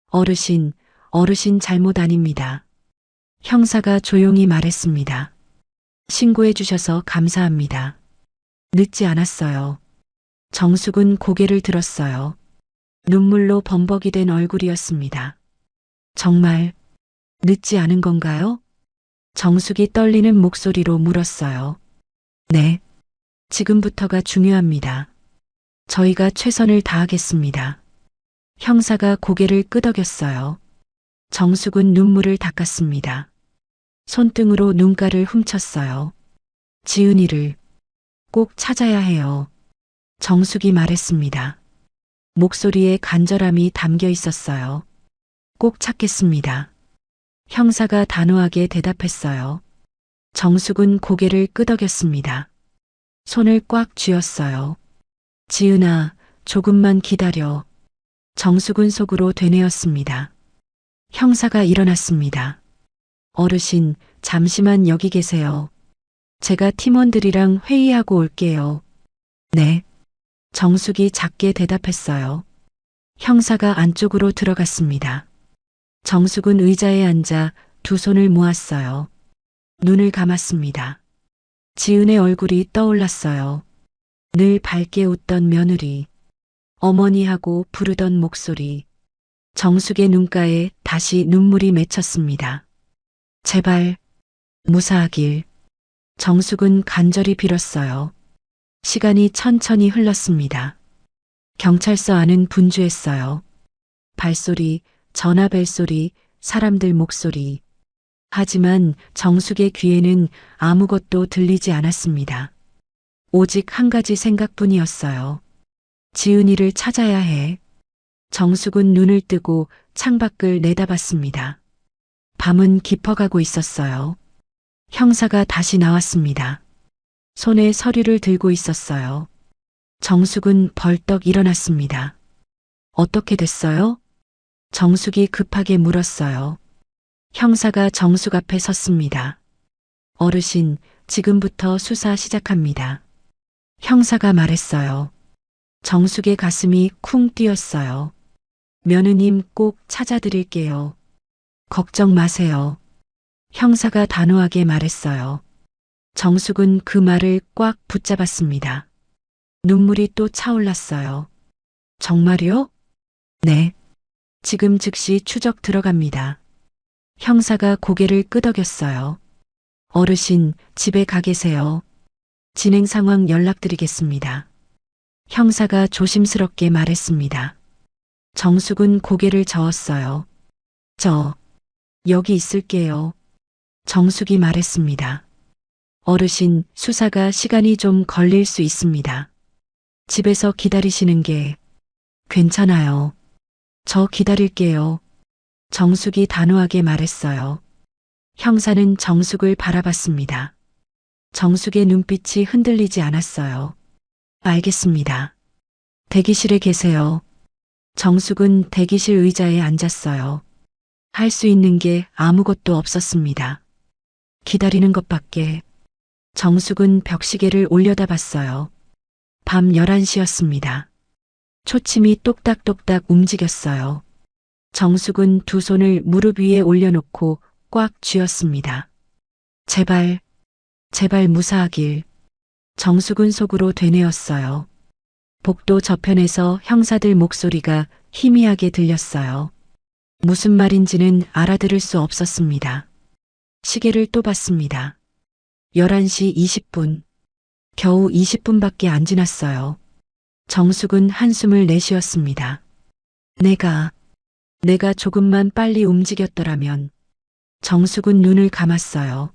어르신 잘못 아닙니다. 형사가 조용히 말했습니다. 신고해 주셔서 감사합니다. 늦지 않았어요. 정숙은 고개를 들었어요. 눈물로 범벅이 된 얼굴이었습니다. 정말 늦지 않은 건가요? 정숙이 떨리는 목소리로 물었어요. 네, 지금부터가 중요합니다. 저희가 최선을 다하겠습니다. 형사가 고개를 끄덕였어요. 정숙은 눈물을 닦았습니다. 손등으로 눈가를 훔쳤어요. 지은이를 꼭 찾아야 해요. 정숙이 말했습니다. 목소리에 간절함이 담겨 있었어요. 꼭 찾겠습니다. 형사가 단호하게 대답했어요. 정숙은 고개를 끄덕였습니다. 손을 꽉 쥐었어요. 지은아, 조금만 기다려. 정숙은 속으로 되뇌었습니다. 형사가 일어났습니다. 어르신, 잠시만 여기 계세요. 제가 팀원들이랑 회의하고 올게요. 네. 정숙이 작게 대답했어요. 형사가 안쪽으로 들어갔습니다. 정숙은 의자에 앉아 두 손을 모았어요. 눈을 감았습니다. 지은의 얼굴이 떠올랐어요. 늘 밝게 웃던 며느리, 어머니하고 부르던 목소리. 정숙의 눈가에 다시 눈물이 맺혔습니다. 제발, 무사하길. 정숙은 간절히 빌었어요. 시간이 천천히 흘렀습니다. 경찰서 안은 분주했어요. 발소리, 전화 벨소리, 사람들 목소리. 하지만 정숙의 귀에는 아무것도 들리지 않았습니다. 오직 한 가지 생각뿐이었어요. 지은이를 찾아야 해. 정숙은 눈을 뜨고 창밖을 내다봤습니다. 밤은 깊어가고 있었어요. 형사가 다시 나왔습니다. 손에 서류를 들고 있었어요. 정숙은 벌떡 일어났습니다. 어떻게 됐어요? 정숙이 급하게 물었어요. 형사가 정숙 앞에 섰습니다. 어르신, 지금부터 수사 시작합니다. 형사가 말했어요. 정숙의 가슴이 쿵 뛰었어요. 며느님 꼭 찾아드릴게요. 걱정 마세요. 형사가 단호하게 말했어요. 정숙은 그 말을 꽉 붙잡았습니다. 눈물이 또 차올랐어요. 정말요? 네. 지금 즉시 추적 들어갑니다. 형사가 고개를 끄덕였어요. 어르신, 집에 가 계세요. 진행 상황 연락드리겠습니다. 형사가 조심스럽게 말했습니다. 정숙은 고개를 저었어요. 여기 있을게요. 정숙이 말했습니다. 어르신, 수사가 시간이 좀 걸릴 수 있습니다. 집에서 기다리시는 게 괜찮아요. 저 기다릴게요. 정숙이 단호하게 말했어요. 형사는 정숙을 바라봤습니다. 정숙의 눈빛이 흔들리지 않았어요. 알겠습니다. 대기실에 계세요. 정숙은 대기실 의자에 앉았어요. 할 수 있는 게 아무것도 없었습니다. 기다리는 것밖에. 정숙은 벽시계를 올려다봤어요. 밤 11시였습니다. 초침이 똑딱똑딱 움직였어요. 정숙은 두 손을 무릎 위에 올려놓고 꽉 쥐었습니다. 제발, 제발 무사하길. 정숙은 속으로 되뇌었어요. 복도 저편에서 형사들 목소리가 희미하게 들렸어요. 무슨 말인지는 알아들을 수 없었습니다. 시계를 또 봤습니다. 11시 20분. 겨우 20분밖에 안 지났어요. 정숙은 한숨을 내쉬었습니다. 내가 조금만 빨리 움직였더라면. 정숙은 눈을 감았어요.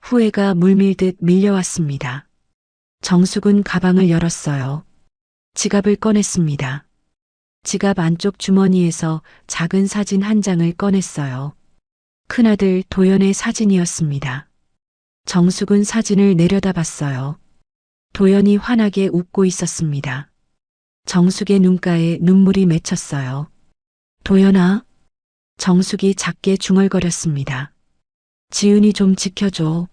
후회가 물밀듯 밀려왔습니다. 정숙은 가방을 열었어요. 지갑을 꺼냈습니다. 지갑 안쪽 주머니에서 작은 사진 한 장을 꺼냈어요. 큰아들 도연의 사진이었습니다. 정숙은 사진을 내려다봤어요. 도연이 환하게 웃고 있었습니다. 정숙의 눈가에 눈물이 맺혔어요. 도연아. 정숙이 작게 중얼거렸습니다. 지은이 좀 지켜줘.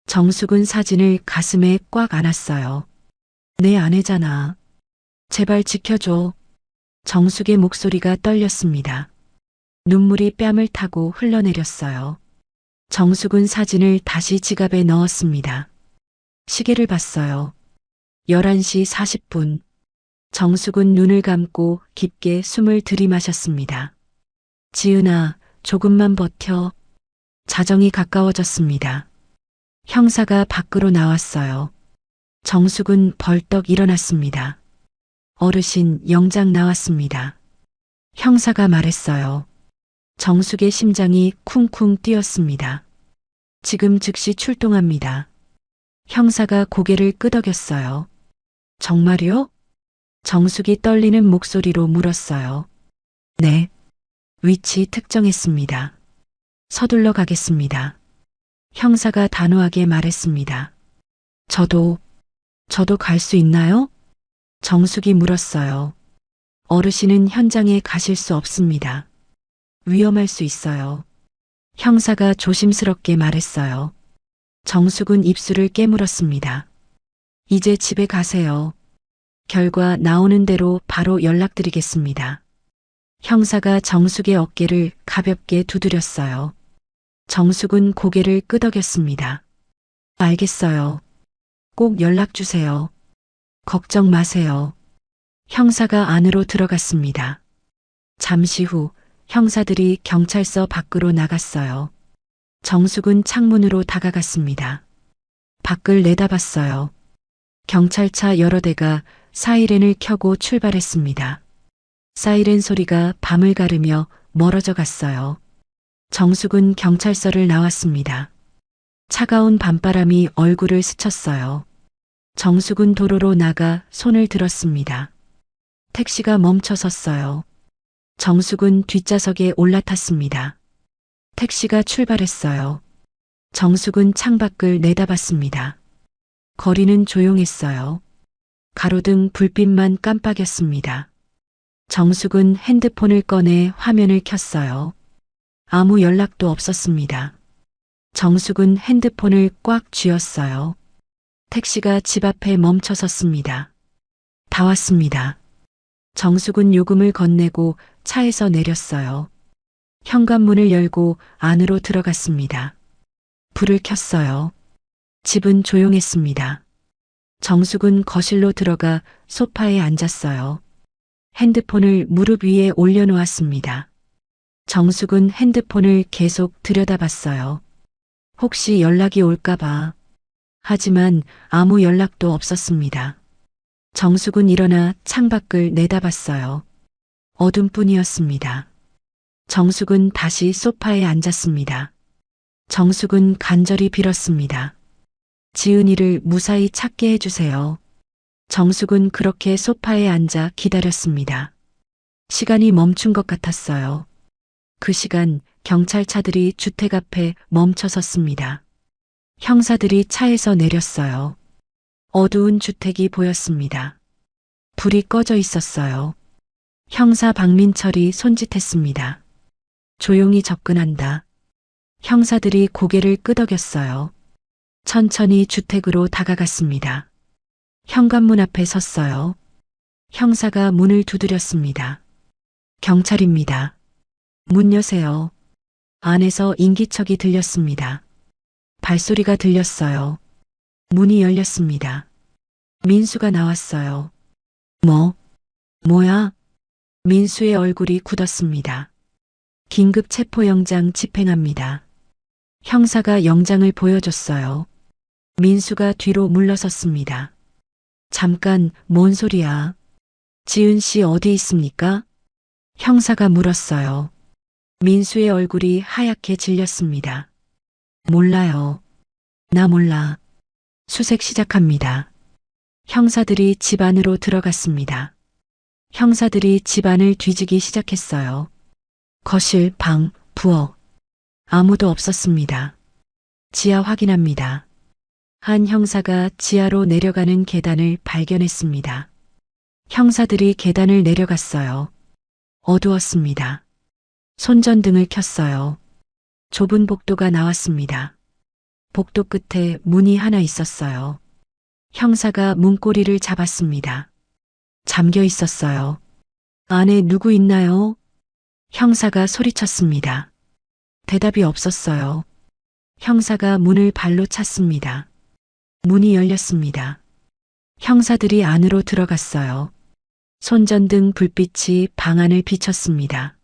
정숙은 사진을 가슴에 꽉 안았어요. 내 아내잖아. 제발 지켜줘. 정숙의 목소리가 떨렸습니다. 눈물이 뺨을 타고 흘러내렸어요. 정숙은 사진을 다시 지갑에 넣었습니다. 시계를 봤어요. 11시 40분. 정숙은 눈을 감고 깊게 숨을 들이마셨습니다. 지은아, 조금만 버텨. 자정이 가까워졌습니다. 형사가 밖으로 나왔어요. 정숙은 벌떡 일어났습니다. 어르신, 영장 나왔습니다. 형사가 말했어요. 정숙의 심장이 쿵쿵 뛰었습니다. 지금 즉시 출동합니다. 형사가 고개를 끄덕였어요. 정말요? 정숙이 떨리는 목소리로 물었어요. 네. 위치 특정했습니다. 서둘러 가겠습니다. 형사가 단호하게 말했습니다. 저도 갈 수 있나요? 정숙이 물었어요. 어르신은 현장에 가실 수 없습니다. 위험할 수 있어요. 형사가 조심스럽게 말했어요. 정숙은 입술을 깨물었습니다. 이제 집에 가세요. 결과 나오는 대로 바로 연락드리겠습니다. 형사가 정숙의 어깨를 가볍게 두드렸어요. 정숙은 고개를 끄덕였습니다. 알겠어요. 꼭 연락 주세요. 걱정 마세요. 형사가 안으로 들어갔습니다. 잠시 후 형사들이 경찰서 밖으로 나갔어요. 정숙은 창문으로 다가갔습니다. 밖을 내다봤어요. 경찰차 여러 대가 사이렌을 켜고 출발했습니다. 사이렌 소리가 밤을 가르며 멀어져 갔어요. 정숙은 경찰서를 나왔습니다. 차가운 밤바람이 얼굴을 스쳤어요. 정숙은 도로로 나가 손을 들었습니다. 택시가 멈춰 섰어요. 정숙은 뒷좌석에 올라탔습니다. 택시가 출발했어요. 정숙은 창밖을 내다봤습니다. 거리는 조용했어요. 가로등 불빛만 깜빡였습니다. 정숙은 핸드폰을 꺼내 화면을 켰어요. 아무 연락도 없었습니다. 정숙은 핸드폰을 꽉 쥐었어요. 택시가 집 앞에 멈춰 섰습니다. 다 왔습니다. 정숙은 요금을 건네고 차에서 내렸어요. 현관문을 열고 안으로 들어갔습니다. 불을 켰어요. 집은 조용했습니다. 정숙은 거실로 들어가 소파에 앉았어요. 핸드폰을 무릎 위에 올려놓았습니다. 정숙은 핸드폰을 계속 들여다봤어요. 혹시 연락이 올까봐. 하지만 아무 연락도 없었습니다. 정숙은 일어나 창밖을 내다봤어요. 어둠뿐이었습니다. 정숙은 다시 소파에 앉았습니다. 정숙은 간절히 빌었습니다. 지은이를 무사히 찾게 해주세요. 정숙은 그렇게 소파에 앉아 기다렸습니다. 시간이 멈춘 것 같았어요. 그 시간 경찰차들이 주택 앞에 멈춰 섰습니다. 형사들이 차에서 내렸어요. 어두운 주택이 보였습니다. 불이 꺼져 있었어요. 형사 박민철이 손짓했습니다. 조용히 접근한다. 형사들이 고개를 끄덕였어요. 천천히 주택으로 다가갔습니다. 현관문 앞에 섰어요. 형사가 문을 두드렸습니다. 경찰입니다. 문 여세요. 안에서 인기척이 들렸습니다. 발소리가 들렸어요. 문이 열렸습니다. 민수가 나왔어요. 뭐야? 민수의 얼굴이 굳었습니다. 긴급 체포영장 집행합니다. 형사가 영장을 보여줬어요. 민수가 뒤로 물러섰습니다. 잠깐, 뭔 소리야? 지은 씨 어디 있습니까? 형사가 물었어요. 민수의 얼굴이 하얗게 질렸습니다. 몰라요. 나 몰라. 수색 시작합니다. 형사들이 집 안으로 들어갔습니다. 형사들이 집 안을 뒤지기 시작했어요. 거실, 방, 부엌. 아무도 없었습니다. 지하 확인합니다. 한 형사가 지하로 내려가는 계단을 발견했습니다. 형사들이 계단을 내려갔어요. 어두웠습니다. 손전등을 켰어요. 좁은 복도가 나왔습니다. 복도 끝에 문이 하나 있었어요. 형사가 문고리를 잡았습니다. 잠겨 있었어요. 안에 누구 있나요? 형사가 소리쳤습니다. 대답이 없었어요. 형사가 문을 발로 찼습니다. 문이 열렸습니다. 형사들이 안으로 들어갔어요. 손전등 불빛이 방 안을 비췄습니다.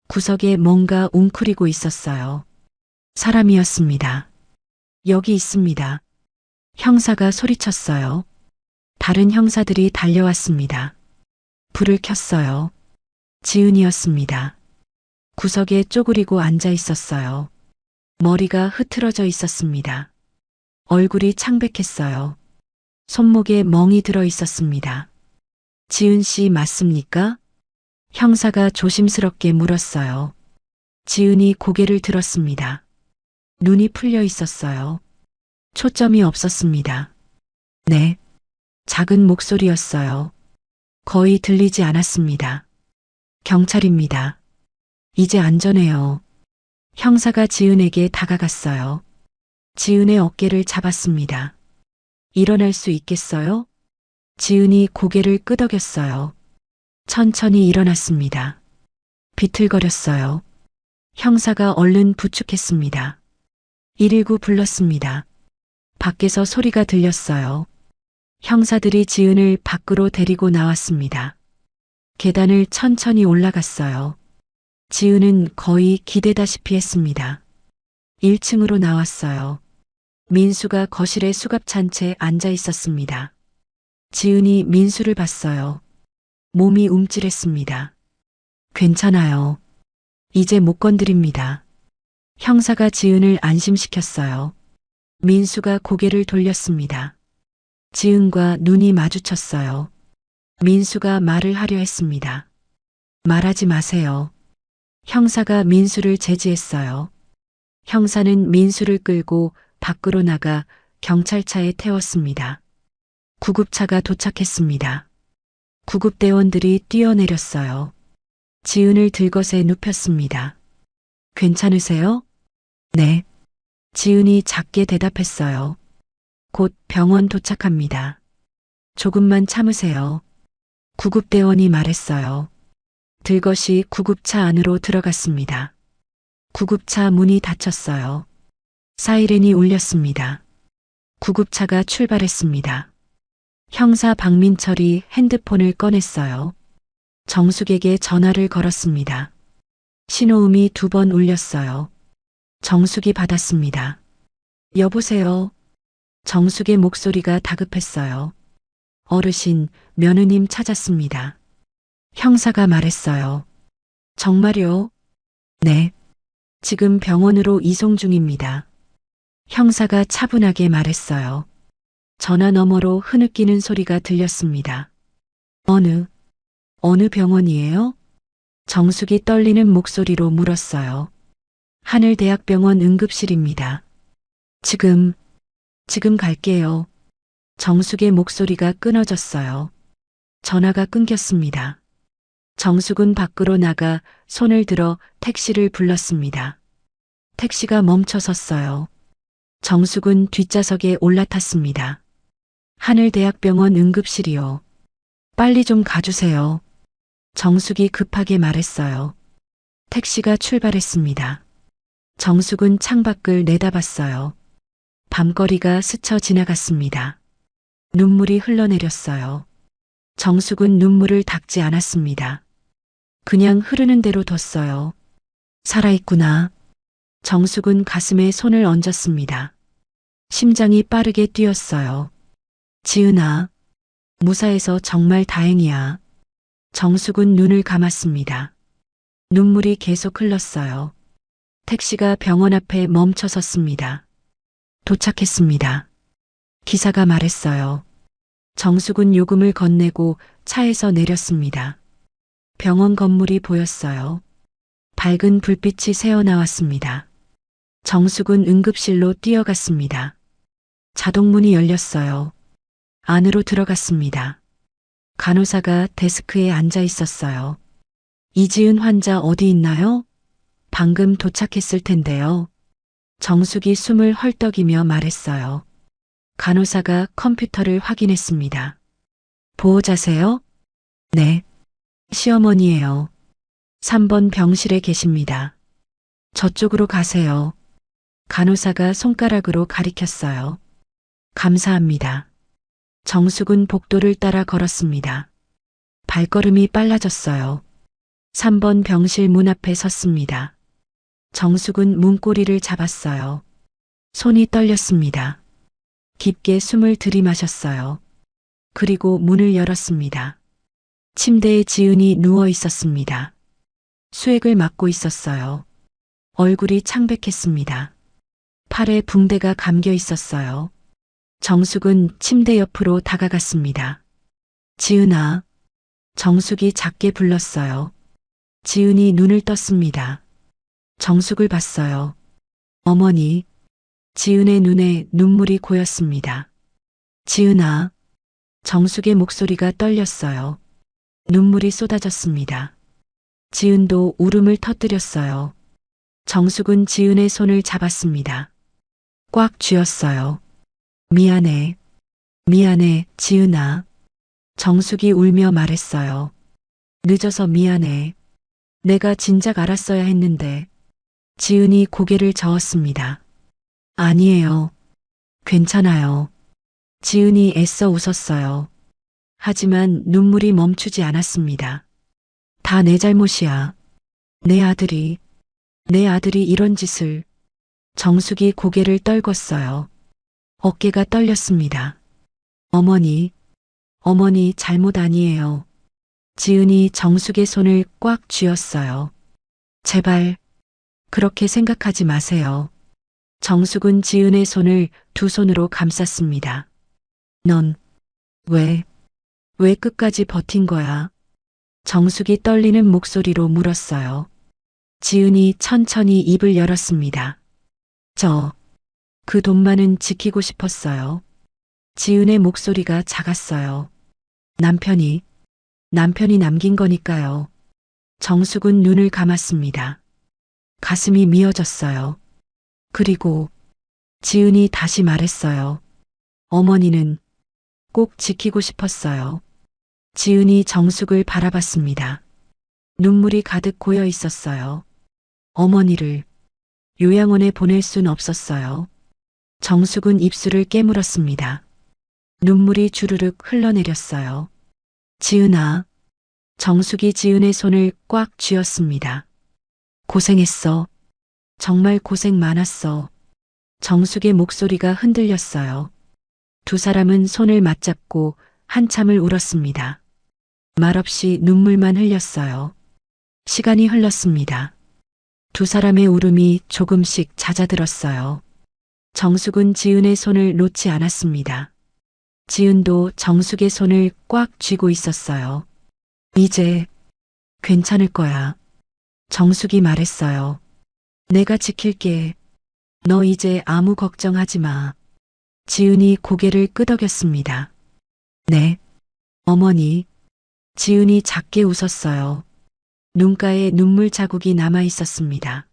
구석에 뭔가 웅크리고 있었어요. 사람이었습니다. 여기 있습니다. 형사가 소리쳤어요. 다른 형사들이 달려왔습니다. 불을 켰어요. 지은이었습니다. 구석에 쪼그리고 앉아 있었어요. 머리가 흐트러져 있었습니다. 얼굴이 창백했어요. 손목에 멍이 들어 있었습니다. 지은 씨 맞습니까? 형사가 조심스럽게 물었어요. 지은이 고개를 들었습니다. 눈이 풀려 있었어요. 초점이 없었습니다. 네. 작은 목소리였어요. 거의 들리지 않았습니다. 경찰입니다. 이제 안전해요. 형사가 지은에게 다가갔어요. 지은의 어깨를 잡았습니다. 일어날 수 있겠어요? 지은이 고개를 끄덕였어요. 천천히 일어났습니다. 비틀거렸어요. 형사가 얼른 부축했습니다. 119 불렀습니다. 밖에서 소리가 들렸어요. 형사들이 지은을 밖으로 데리고 나왔습니다. 계단을 천천히 올라갔어요. 지은은 거의 기대다시피 했습니다. 1층으로 나왔어요. 민수가 거실에 수갑 찬 채 앉아 있었습니다. 지은이 민수를 봤어요. 몸이 움찔했습니다. 괜찮아요. 이제 못 건드립니다. 형사가 지은을 안심시켰어요. 민수가 고개를 돌렸습니다. 지은과 눈이 마주쳤어요. 민수가 말을 하려 했습니다. 말하지 마세요. 형사가 민수를 제지했어요. 형사는 민수를 끌고 밖으로 나가 경찰차에 태웠습니다. 구급차가 도착했습니다. 구급대원들이 뛰어내렸어요. 지은을 들것에 눕혔습니다. 괜찮으세요? 네. 지은이 작게 대답했어요. 곧 병원 도착합니다. 조금만 참으세요. 구급대원이 말했어요. 들것이 구급차 안으로 들어갔습니다. 구급차 문이 닫혔어요. 사이렌이 울렸습니다. 구급차가 출발했습니다. 형사 박민철이 핸드폰을 꺼냈어요. 정숙에게 전화를 걸었습니다. 신호음이 2번 울렸어요. 정숙이 받았습니다. 여보세요. 정숙의 목소리가 다급했어요. 어르신, 며느님 찾았습니다. 형사가 말했어요. 정말요? 네. 지금 병원으로 이송 중입니다. 형사가 차분하게 말했어요. 전화 너머로 흐느끼는 소리가 들렸습니다. 어느 병원이에요? 정숙이 떨리는 목소리로 물었어요. 하늘대학병원 응급실입니다. 지금 갈게요. 정숙의 목소리가 끊어졌어요. 전화가 끊겼습니다. 정숙은 밖으로 나가 손을 들어 택시를 불렀습니다. 택시가 멈춰 섰어요. 정숙은 뒷좌석에 올라탔습니다. 하늘대학병원 응급실이요. 빨리 좀 가주세요. 정숙이 급하게 말했어요. 택시가 출발했습니다. 정숙은 창밖을 내다봤어요. 밤거리가 스쳐 지나갔습니다. 눈물이 흘러내렸어요. 정숙은 눈물을 닦지 않았습니다. 그냥 흐르는 대로 뒀어요. 살아있구나. 정숙은 가슴에 손을 얹었습니다. 심장이 빠르게 뛰었어요. 지은아, 무사해서 정말 다행이야. 정숙은 눈을 감았습니다. 눈물이 계속 흘렀어요. 택시가 병원 앞에 멈춰 섰습니다. 도착했습니다. 기사가 말했어요. 정숙은 요금을 건네고 차에서 내렸습니다. 병원 건물이 보였어요. 밝은 불빛이 새어나왔습니다. 정숙은 응급실로 뛰어갔습니다. 자동문이 열렸어요. 안으로 들어갔습니다. 간호사가 데스크에 앉아 있었어요. 이지은 환자 어디 있나요? 방금 도착했을 텐데요. 정숙이 숨을 헐떡이며 말했어요. 간호사가 컴퓨터를 확인했습니다. 보호자세요? 네. 시어머니예요. 3번 병실에 계십니다. 저쪽으로 가세요. 간호사가 손가락으로 가리켰어요. 감사합니다. 정숙은 복도를 따라 걸었습니다. 발걸음이 빨라졌어요. 3번 병실 문 앞에 섰습니다. 정숙은 문고리를 잡았어요. 손이 떨렸습니다. 깊게 숨을 들이마셨어요. 그리고 문을 열었습니다. 침대에 지은이 누워 있었습니다. 수액을 맞고 있었어요. 얼굴이 창백했습니다. 팔에 붕대가 감겨 있었어요. 정숙은 침대 옆으로 다가갔습니다. 지은아. 정숙이 작게 불렀어요. 지은이 눈을 떴습니다. 정숙을 봤어요. 어머니. 지은의 눈에 눈물이 고였습니다. 지은아. 정숙의 목소리가 떨렸어요. 눈물이 쏟아졌습니다. 지은도 울음을 터뜨렸어요. 정숙은 지은의 손을 잡았습니다. 꽉 쥐었어요. 미안해. 미안해, 지은아. 정숙이 울며 말했어요. 늦어서 미안해. 내가 진작 알았어야 했는데. 지은이 고개를 저었습니다. 아니에요. 괜찮아요. 지은이 애써 웃었어요. 하지만 눈물이 멈추지 않았습니다. 다 내 잘못이야. 내 아들이 이런 짓을. 정숙이 고개를 떨궜어요. 어깨가 떨렸습니다. 어머니 잘못 아니에요. 지은이 정숙의 손을 꽉 쥐었어요. 제발 그렇게 생각하지 마세요. 정숙은 지은의 손을 두 손으로 감쌌습니다. 넌 왜 끝까지 버틴 거야? 정숙이 떨리는 목소리로 물었어요. 지은이 천천히 입을 열었습니다. 그 돈만은 지키고 싶었어요. 지은의 목소리가 작았어요. 남편이 남긴 거니까요. 정숙은 눈을 감았습니다. 가슴이 미어졌어요. 그리고 지은이 다시 말했어요. 어머니는 꼭 지키고 싶었어요. 지은이 정숙을 바라봤습니다. 눈물이 가득 고여 있었어요. 어머니를 요양원에 보낼 순 없었어요. 정숙은 입술을 깨물었습니다. 눈물이 주르륵 흘러내렸어요. 지은아. 정숙이 지은의 손을 꽉 쥐었습니다. 고생했어. 정말 고생 많았어. 정숙의 목소리가 흔들렸어요. 두 사람은 손을 맞잡고 한참을 울었습니다. 말없이 눈물만 흘렸어요. 시간이 흘렀습니다. 두 사람의 울음이 조금씩 잦아들었어요. 정숙은 지은의 손을 놓지 않았습니다. 지은도 정숙의 손을 꽉 쥐고 있었어요. 이제 괜찮을 거야. 정숙이 말했어요. 내가 지킬게. 너 이제 아무 걱정하지 마. 지은이 고개를 끄덕였습니다. 네, 어머니. 지은이 작게 웃었어요. 눈가에 눈물 자국이 남아 있었습니다.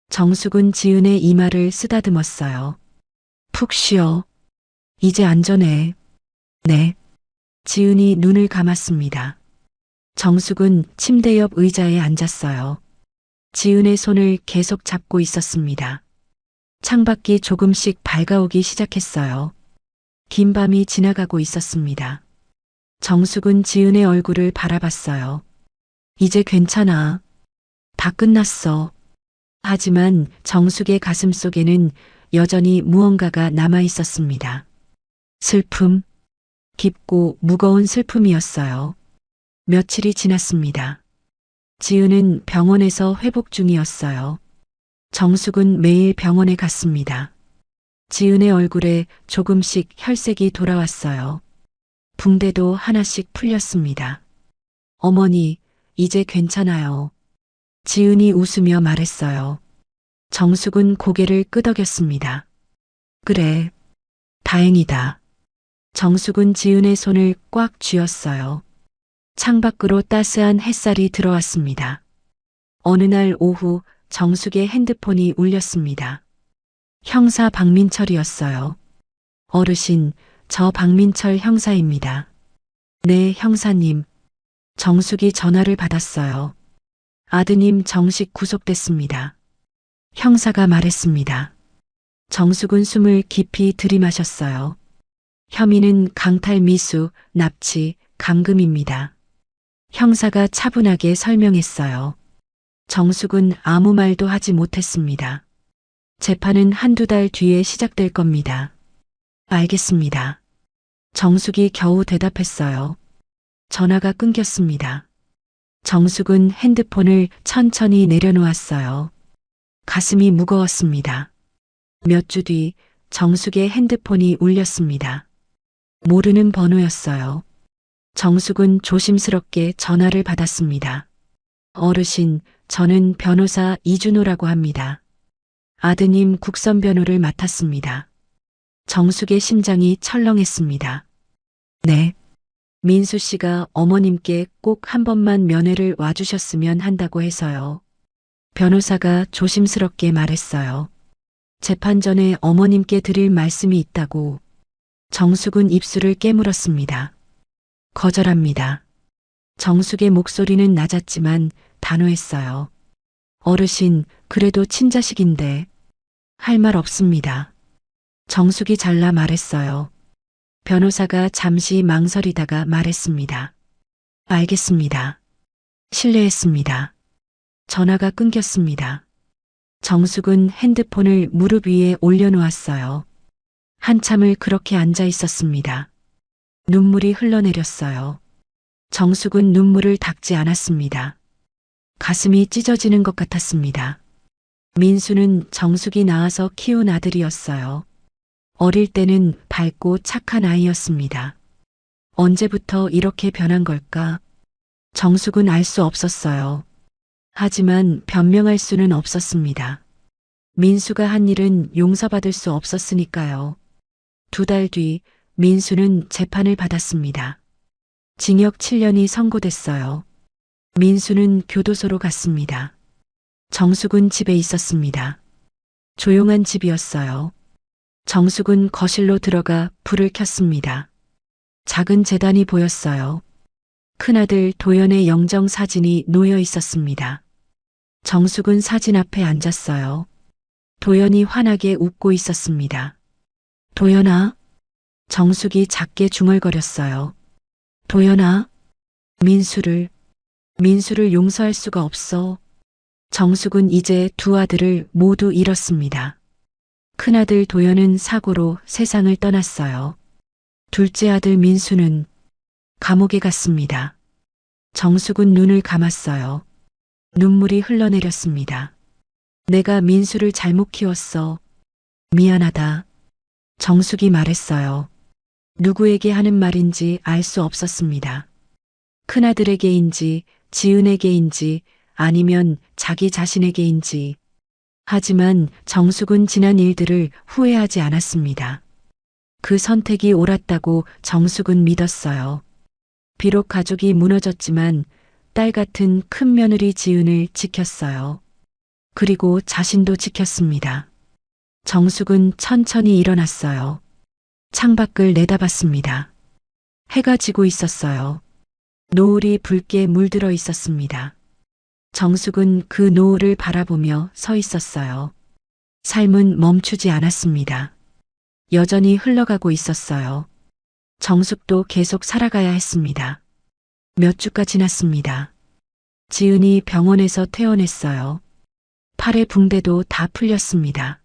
정숙은 지은의 이마를 쓰다듬었어요. 푹 쉬어. 이제 안전해. 네. 지은이 눈을 감았습니다. 정숙은 침대 옆 의자에 앉았어요. 지은의 손을 계속 잡고 있었습니다. 창밖이 조금씩 밝아오기 시작했어요. 긴 밤이 지나가고 있었습니다. 정숙은 지은의 얼굴을 바라봤어요. 이제 괜찮아. 다 끝났어. 하지만 정숙의 가슴 속에는 여전히 무언가가 남아 있었습니다. 슬픔, 깊고 무거운 슬픔이었어요. 며칠이 지났습니다. 지은은 병원에서 회복 중이었어요. 정숙은 매일 병원에 갔습니다. 지은의 얼굴에 조금씩 혈색이 돌아왔어요. 붕대도 하나씩 풀렸습니다. 어머니, 이제 괜찮아요. 지은이 웃으며 말했어요. 정숙은 고개를 끄덕였습니다. 그래, 다행이다. 정숙은 지은의 손을 꽉 쥐었어요. 창밖으로 따스한 햇살이 들어왔습니다. 어느 날 오후 정숙의 핸드폰이 울렸습니다. 형사 박민철이었어요. 어르신, 저 박민철 형사입니다. 네, 형사님. 정숙이 전화를 받았어요. 아드님 정식 구속됐습니다. 형사가 말했습니다. 정숙은 숨을 깊이 들이마셨어요. 혐의는 강탈 미수, 납치, 감금입니다. 형사가 차분하게 설명했어요. 정숙은 아무 말도 하지 못했습니다. 재판은 한두 달 뒤에 시작될 겁니다. 알겠습니다. 정숙이 겨우 대답했어요. 전화가 끊겼습니다. 정숙은 핸드폰을 천천히 내려놓았어요. 가슴이 무거웠습니다. 몇 주 뒤 정숙의 핸드폰이 울렸습니다. 모르는 번호였어요. 정숙은 조심스럽게 전화를 받았습니다. 어르신, 저는 변호사 이준호라고 합니다. 아드님 국선 변호를 맡았습니다. 정숙의 심장이 철렁했습니다. 네. 민수 씨가 어머님께 꼭 한 번만 면회를 와주셨으면 한다고 해서요. 변호사가 조심스럽게 말했어요. 재판 전에 어머님께 드릴 말씀이 있다고. 정숙은 입술을 깨물었습니다. 거절합니다. 정숙의 목소리는 낮았지만 단호했어요. 어르신, 그래도 친자식인데. 할 말 없습니다. 정숙이 잘라 말했어요. 변호사가 잠시 망설이다가 말했습니다. 알겠습니다. 실례했습니다. 전화가 끊겼습니다. 정숙은 핸드폰을 무릎 위에 올려놓았어요. 한참을 그렇게 앉아 있었습니다. 눈물이 흘러내렸어요. 정숙은 눈물을 닦지 않았습니다. 가슴이 찢어지는 것 같았습니다. 민수는 정숙이 낳아서 키운 아들이었어요. 어릴 때는 밝고 착한 아이였습니다. 언제부터 이렇게 변한 걸까? 정숙은 알 수 없었어요. 하지만 변명할 수는 없었습니다. 민수가 한 일은 용서받을 수 없었으니까요. 2달 뒤 민수는 재판을 받았습니다. 징역 7년이 선고됐어요. 민수는 교도소로 갔습니다. 정숙은 집에 있었습니다. 조용한 집이었어요. 정숙은 거실로 들어가 불을 켰습니다. 작은 재단이 보였어요. 큰아들 도연의 영정 사진이 놓여 있었습니다. 정숙은 사진 앞에 앉았어요. 도연이 환하게 웃고 있었습니다. 도연아? 정숙이 작게 중얼거렸어요. 도연아? 민수를 용서할 수가 없어. 정숙은 이제 2 아들을 모두 잃었습니다. 큰아들 도연은 사고로 세상을 떠났어요. 둘째 아들 민수는 감옥에 갔습니다. 정숙은 눈을 감았어요. 눈물이 흘러내렸습니다. 내가 민수를 잘못 키웠어. 미안하다. 정숙이 말했어요. 누구에게 하는 말인지 알 수 없었습니다. 큰아들에게인지 지은에게인지 아니면 자기 자신에게인지. 하지만 정숙은 지난 일들을 후회하지 않았습니다. 그 선택이 옳았다고 정숙은 믿었어요. 비록 가족이 무너졌지만 딸 같은 큰 며느리 지은을 지켰어요. 그리고 자신도 지켰습니다. 정숙은 천천히 일어났어요. 창밖을 내다봤습니다. 해가 지고 있었어요. 노을이 붉게 물들어 있었습니다. 정숙은 그 노을을 바라보며 서 있었어요. 삶은 멈추지 않았습니다. 여전히 흘러가고 있었어요. 정숙도 계속 살아가야 했습니다. 몇 주가 지났습니다. 지은이 병원에서 퇴원했어요. 팔의 붕대도 다 풀렸습니다.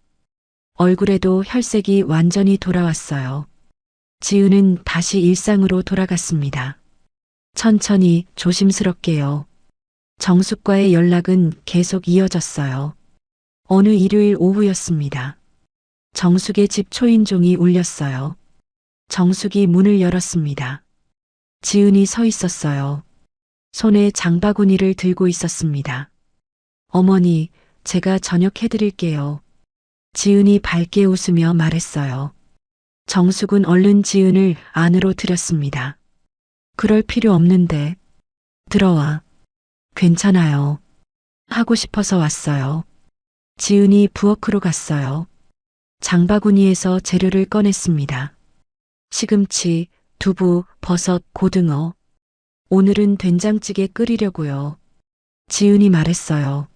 얼굴에도 혈색이 완전히 돌아왔어요. 지은은 다시 일상으로 돌아갔습니다. 천천히 조심스럽게요. 정숙과의 연락은 계속 이어졌어요. 어느 일요일 오후였습니다. 정숙의 집 초인종이 울렸어요. 정숙이 문을 열었습니다. 지은이 서 있었어요. 손에 장바구니를 들고 있었습니다. 어머니, 제가 저녁 해드릴게요. 지은이 밝게 웃으며 말했어요. 정숙은 얼른 지은을 안으로 들였습니다. 그럴 필요 없는데. 들어와. 괜찮아요. 하고 싶어서 왔어요. 지은이 부엌으로 갔어요. 장바구니에서 재료를 꺼냈습니다. 시금치, 두부, 버섯, 고등어. 오늘은 된장찌개 끓이려고요. 지은이 말했어요.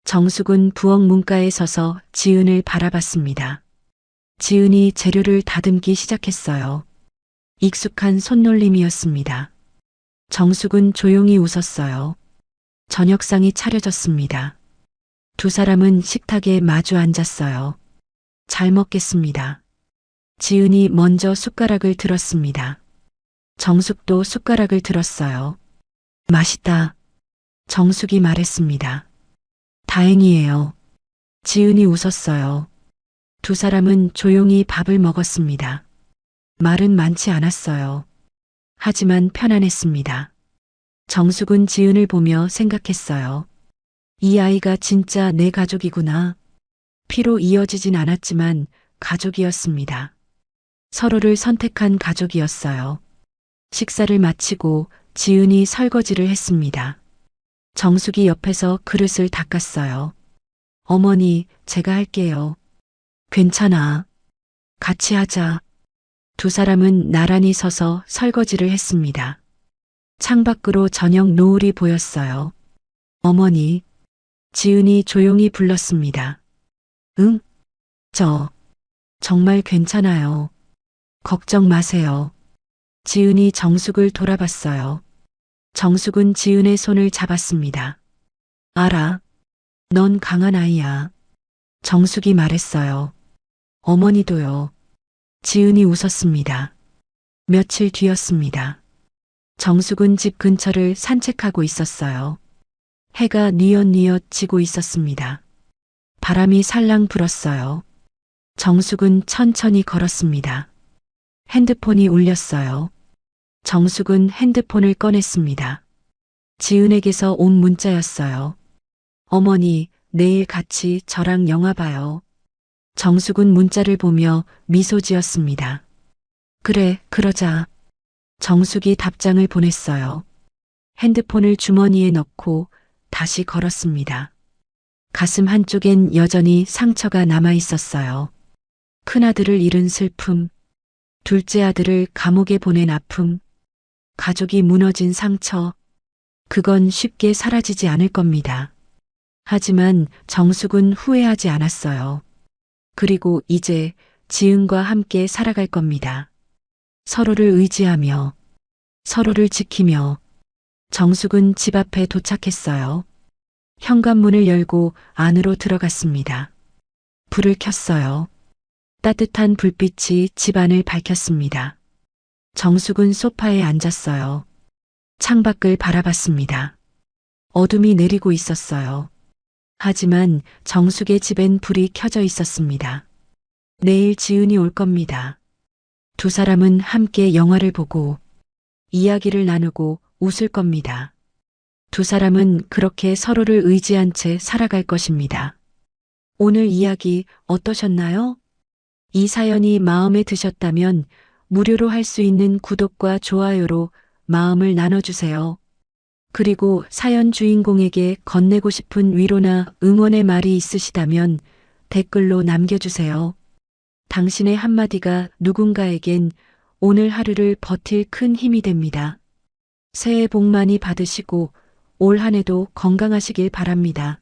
정숙은 부엌 문가에 서서 지은을 바라봤습니다. 지은이 재료를 다듬기 시작했어요. 익숙한 손놀림이었습니다. 정숙은 조용히 웃었어요. 저녁상이 차려졌습니다. 두 사람은 식탁에 마주 앉았어요. 잘 먹겠습니다. 지은이 먼저 숟가락을 들었습니다. 정숙도 숟가락을 들었어요. 맛있다. 정숙이 말했습니다. 다행이에요. 지은이 웃었어요. 두 사람은 조용히 밥을 먹었습니다. 말은 많지 않았어요. 하지만 편안했습니다. 정숙은 지은을 보며 생각했어요. 이 아이가 진짜 내 가족이구나. 피로 이어지진 않았지만 가족이었습니다. 서로를 선택한 가족이었어요. 식사를 마치고 지은이 설거지를 했습니다. 정숙이 옆에서 그릇을 닦았어요. 어머니, 제가 할게요. 괜찮아. 같이 하자. 두 사람은 나란히 서서 설거지를 했습니다. 창밖으로 저녁 노을이 보였어요. 어머니, 지은이 조용히 불렀습니다. 응? 정말 괜찮아요. 걱정 마세요. 지은이 정숙을 돌아봤어요. 정숙은 지은의 손을 잡았습니다. 알아. 넌 강한 아이야. 정숙이 말했어요. 어머니도요. 지은이 웃었습니다. 며칠 뒤였습니다. 정숙은 집 근처를 산책하고 있었어요. 해가 뉘엿뉘엿 지고 있었습니다. 바람이 살랑 불었어요. 정숙은 천천히 걸었습니다. 핸드폰이 울렸어요. 정숙은 핸드폰을 꺼냈습니다. 지은에게서 온 문자였어요. 어머니, 내일 같이 저랑 영화 봐요. 정숙은 문자를 보며 미소 지었습니다. 그래, 그러자. 정숙이 답장을 보냈어요. 핸드폰을 주머니에 넣고 다시 걸었습니다. 가슴 한쪽엔 여전히 상처가 남아 있었어요. 큰아들을 잃은 슬픔, 둘째 아들을 감옥에 보낸 아픔, 가족이 무너진 상처, 그건 쉽게 사라지지 않을 겁니다. 하지만 정숙은 후회하지 않았어요. 그리고 이제 지은과 함께 살아갈 겁니다. 서로를 의지하며, 서로를 지키며. 정숙은 집 앞에 도착했어요. 현관문을 열고 안으로 들어갔습니다. 불을 켰어요. 따뜻한 불빛이 집안을 밝혔습니다. 정숙은 소파에 앉았어요. 창밖을 바라봤습니다. 어둠이 내리고 있었어요. 하지만 정숙의 집엔 불이 켜져 있었습니다. 내일 지은이 올 겁니다. 두 사람은 함께 영화를 보고 이야기를 나누고 웃을 겁니다. 두 사람은 그렇게 서로를 의지한 채 살아갈 것입니다. 오늘 이야기 어떠셨나요? 이 사연이 마음에 드셨다면 무료로 할 수 있는 구독과 좋아요로 마음을 나눠주세요. 그리고 사연 주인공에게 건네고 싶은 위로나 응원의 말이 있으시다면 댓글로 남겨주세요. 당신의 한마디가 누군가에겐 오늘 하루를 버틸 큰 힘이 됩니다. 새해 복 많이 받으시고 올 한 해도 건강하시길 바랍니다.